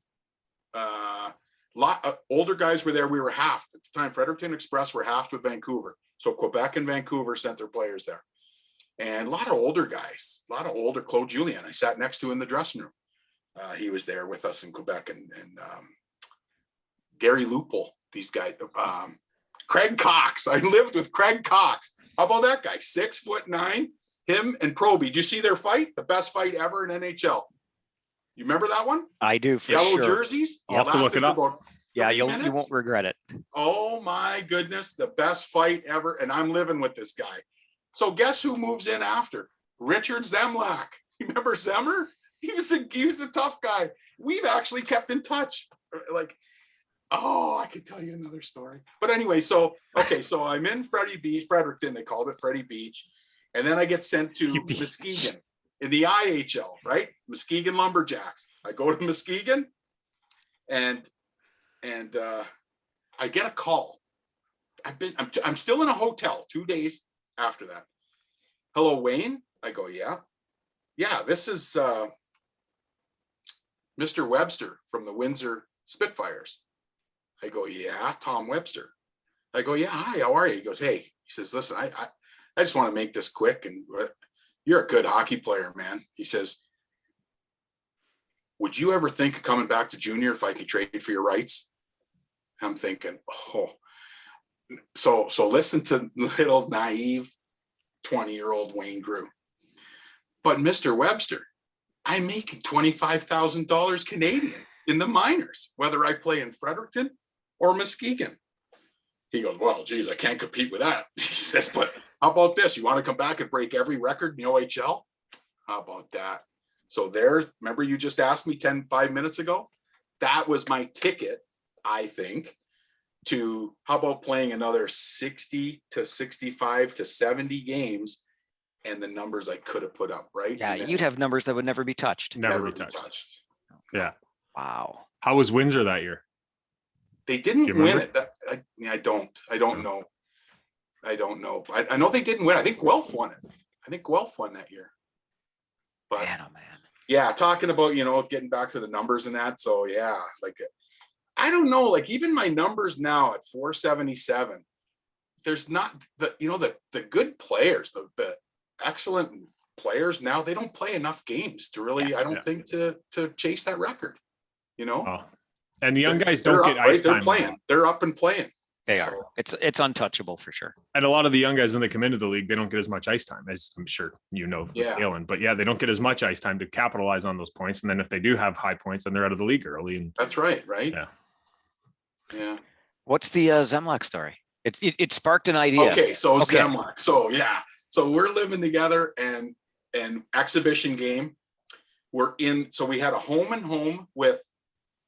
Older guys were there. We were half at the time. Fredericton Express were half with Vancouver. So Quebec and Vancouver sent their players there. And a lot of older guys, Claude Julien. I sat next to in the dressing room. He was there with us in Quebec, and Gary Lupul, these guys. Craig Cox. I lived with Craig Cox. How about that guy? 6'9". Him and Proby. Did you see their fight? The best fight ever in NHL. You remember that one? I do, for Yellow sure. jerseys. You have to look it up. Yeah, you won't regret it. Oh my goodness, the best fight ever. And I'm living with this guy. So guess who moves in after? Richard Zemlak. You remember Zemmer? he was a tough guy. We've actually kept in touch. Like, oh, I could tell you another story. But anyway, so I'm in Fredericton, they called it Freddie Beach. And then I get sent to Muskegon in the IHL, right? Muskegon Lumberjacks. I go to Muskegon and I get a call. I'm still in a hotel 2 days after that. Hello, Wayne? I go, yeah. Yeah, this is Mr. Webster from the Windsor Spitfires. I go, yeah, Tom Webster. I go, yeah, hi, how are you? He goes, hey, he says, listen, I just want to make this quick, and you're a good hockey player, man. He says, would you ever think of coming back to junior if I could trade for your rights? I'm thinking, oh, so listen to little naive 20-year-old Wayne Groulx. But Mr. Webster, I'm making $25,000 Canadian in the minors, whether I play in Fredericton or Muskegon. He goes, well, geez, I can't compete with that. He says, but how about this? You want to come back and break every record in the OHL? How about that? So there, remember you just asked me 5 minutes ago? That was my ticket, I think, to how about playing another 60 to 65 to 70 games and the numbers I could have put up, right? Yeah, you'd have numbers that would never be touched. Never be touched. Yeah. Wow. How was Windsor that year? They didn't win it. I don't know. I don't know. I know they didn't win. I think Guelph won it. I think Guelph won that year. But Man, oh man. yeah, talking about, getting back to the numbers and that. So yeah, like, I don't know, like even my numbers now at 477, there's not the good players, the excellent players now, they don't play enough games to really, I don't think to chase that record, Oh. And the young guys don't get ice time. They're playing. They're up and playing. They are. It's untouchable for sure. And a lot of the young guys, when they come into the league, they don't get as much ice time, as I'm sure with Daylon. But yeah, they don't get as much ice time to capitalize on those points. And then if they do have high points, then they're out of the league early. And that's right. Yeah. What's the Zemlak story? It sparked an idea. Okay, so Zemlak. So yeah. So we're living together and exhibition game. So we had a home and home with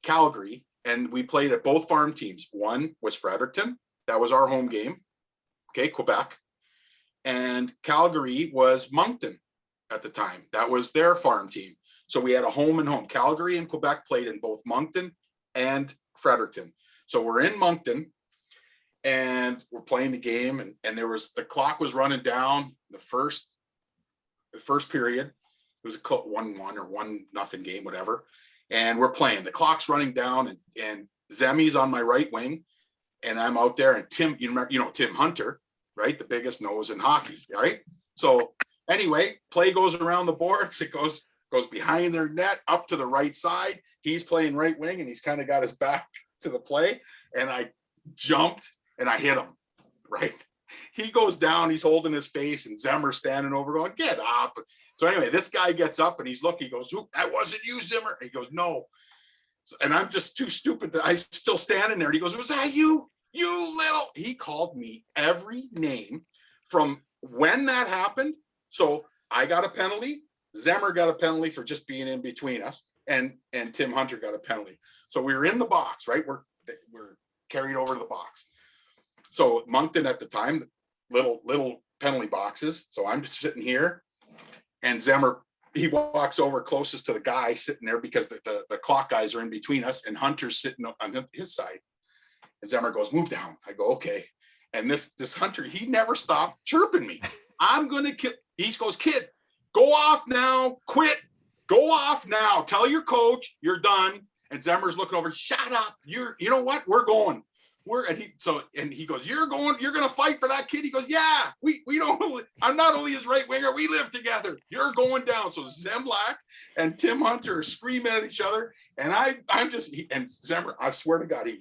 Calgary, and we played at both farm teams. One was Fredericton. That was our home game. Okay, Quebec. And Calgary was Moncton at the time. That was their farm team. So we had a home and home. Calgary and Quebec played in both Moncton and Fredericton. So we're in Moncton and we're playing the game, and the clock was running down the first period. It was a 1-1 or 1-0 game, whatever. And we're playing. The clock's running down, and Zemmy's on my right wing, and I'm out there. And Tim, Tim Hunter, right? The biggest nose in hockey, right? So anyway, play goes around the boards. It goes behind their net up to the right side. He's playing right wing, and he's kind of got his back to the play. And I jumped and I hit him, right? He goes down. He's holding his face, and Zemmer's standing over going, get up. So anyway, this guy gets up and he's looking, he goes, that wasn't you, Zimmer. And he goes, no. And I'm just too stupid. I'm still standing there. And he goes, was that you? You little. He called me every name from when that happened. So I got a penalty. Zemmer got a penalty for just being in between us. And Tim Hunter got a penalty. So we were in the box, right? We're carried over to the box. So Moncton at the time, little penalty boxes. So I'm just sitting here. And Zemmer, he walks over closest to the guy sitting there because the clock guys are in between us, and Hunter's sitting on his side. And Zemmer goes, move down. I go, okay. And this Hunter, he never stopped chirping me. I'm going to kill. He goes, kid, go off now. Quit. Go off now. Tell your coach you're done. And Zemmer's looking over. Shut up. You know what? We're going. And he goes, you're going to fight for that kid. He goes, yeah, we don't, I'm not only his right winger, we live together. You're going down. So Zemlak and Tim Hunter are screaming at each other. And and Zemmer, I swear to God, he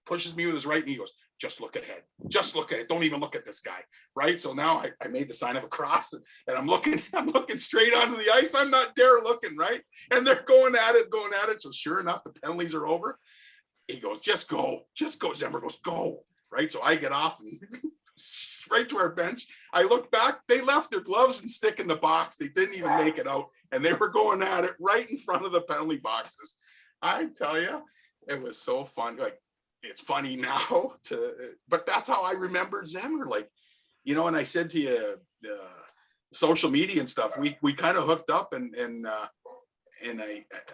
pushes me with his right, and he goes, just look ahead. Just look ahead. Don't even look at this guy. Right. So now I made the sign of a cross, and I'm looking straight onto the ice. I'm not dare looking, right. And they're going at it. So sure enough, the penalties are over. He goes, just go. Zemmer goes, go. Right. So I get off and right to our bench. I look back. They left their gloves and stick in the box. They didn't even make it out. and they were going at it right in front of the penalty boxes. I tell you, it was so fun. Like, it's funny now but that's how I remembered Zemmer. Like, you know, and I said to you, social media and stuff, we kind of hooked up, and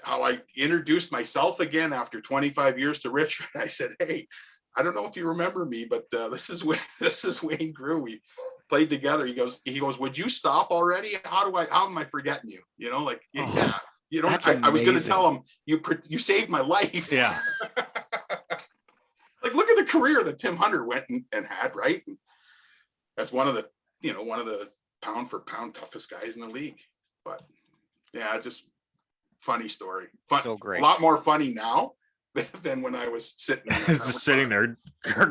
how I introduced myself again after 25 years to Richard. I said, hey, I don't know if you remember me, but this is Wayne Groulx. We played together. He goes, would you stop already? How am I forgetting you? You know, like, yeah, you know, I was going to tell him, you saved my life. Yeah. Like, look at the career that Tim Hunter went and had, right? And that's one of the pound for pound toughest guys in the league. But yeah, just funny story. Fun, so great. A lot more funny now than when I was sitting. It's just sitting there,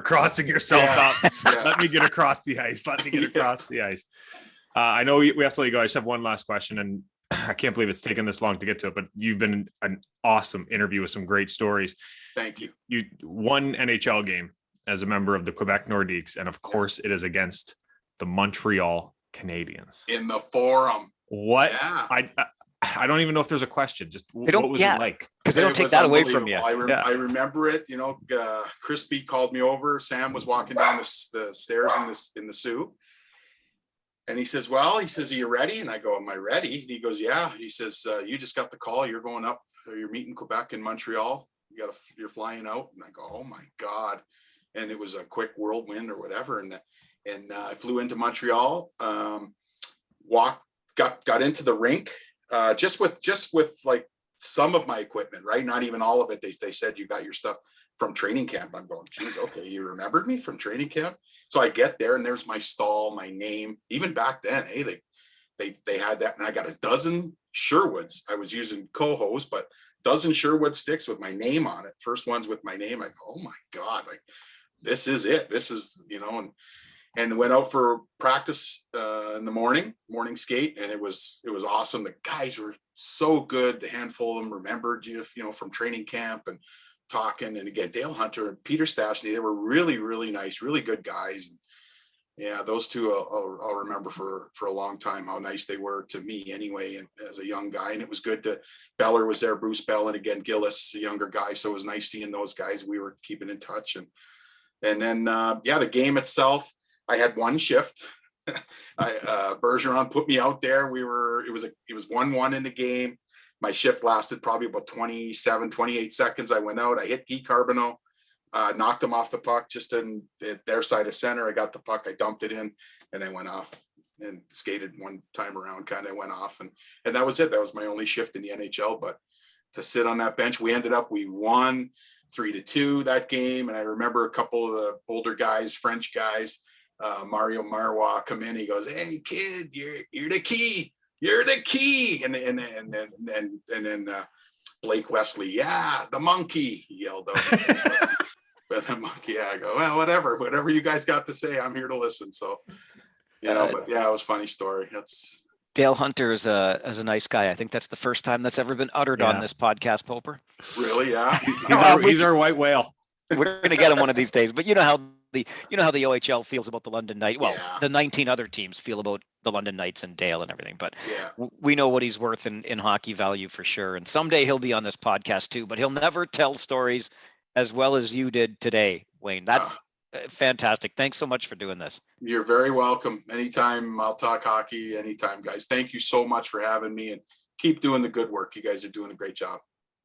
crossing yourself up. Yeah. Let me get across the ice. The ice. I know we have to let you go. I just have one last question, and I can't believe it's taken this long to get to it, but you've been an awesome interview with some great stories. Thank you. You won NHL game as a member of the Quebec Nordiques, and of course it is against the Montreal Canadiens. In the Forum. What? Yeah. I don't even know if there's a question. Just what was it like? Because they don't take that away from you. I remember it. You know, Crispy called me over. Sam was walking down the stairs in the Sioux. And he says, are you ready? And I go, am I ready? And he goes, yeah. He says, you just got the call. You're going up, or you're meeting Quebec in Montreal. You're flying out. And I go, oh my God. And it was a quick whirlwind or whatever. And I flew into Montreal, got into the rink, just with like some of my equipment, right? Not even all of it. They said, you got your stuff from training camp. I'm going, geez, okay. You remembered me from training camp? So I get there, and there's my stall, my name. Even back then, hey, they had that, and I got a dozen Sherwoods. I was using Cohos, but dozen Sherwood sticks with my name on it. First ones with my name. I go, oh my God, like, this is it. This is, you know, and went out for practice in the morning skate, and it was awesome. The guys were so good. A handful of them remembered you know, from training camp and talking. And again, Dale Hunter and Peter Stastny, they were really, really nice, really good guys. And yeah, those two I'll remember for a long time, how nice they were to me anyway, and as a young guy. And it was good Beller was there, Bruce Bell, and again, Gillis, a younger guy. So it was nice seeing those guys. We were keeping in touch. And then, the game itself, I had one shift. Bergeron put me out there. It was 1-1 in the game. My shift lasted probably about 28 seconds. I went out, I hit Guy Carbonneau, knocked him off the puck just in their side of center. I got the puck, I dumped it in, and I went off and skated one time around, kind of went off. And that was it. That was my only shift in the NHL. But to sit on that bench, we won 3-2 that game. And I remember a couple of the older guys, French guys, Mario Marois, come in. He goes, "Hey kid, you're the key. You're the key." And then Blake Wesley, "Yeah, the monkey," he yelled out. But the monkey, yeah, I go, "Well, whatever you guys got to say, I'm here to listen." So, you know, but yeah, it was a funny story. That's Dale Hunter is a nice guy. I think that's the first time that's ever been uttered on this podcast, Poper. Really? Yeah. He's our white whale. We're going to get him one of these days. But you know how the OHL feels about the London Knights. Well, the 19 other teams feel about the London Knights and Dale and everything. But we know what he's worth in hockey value for sure. And someday he'll be on this podcast too. But he'll never tell stories as well as you did today, Wayne. That's fantastic. Thanks so much for doing this. You're very welcome. Anytime, I'll talk hockey anytime, guys. Thank you so much for having me, and keep doing the good work. You guys are doing a great job.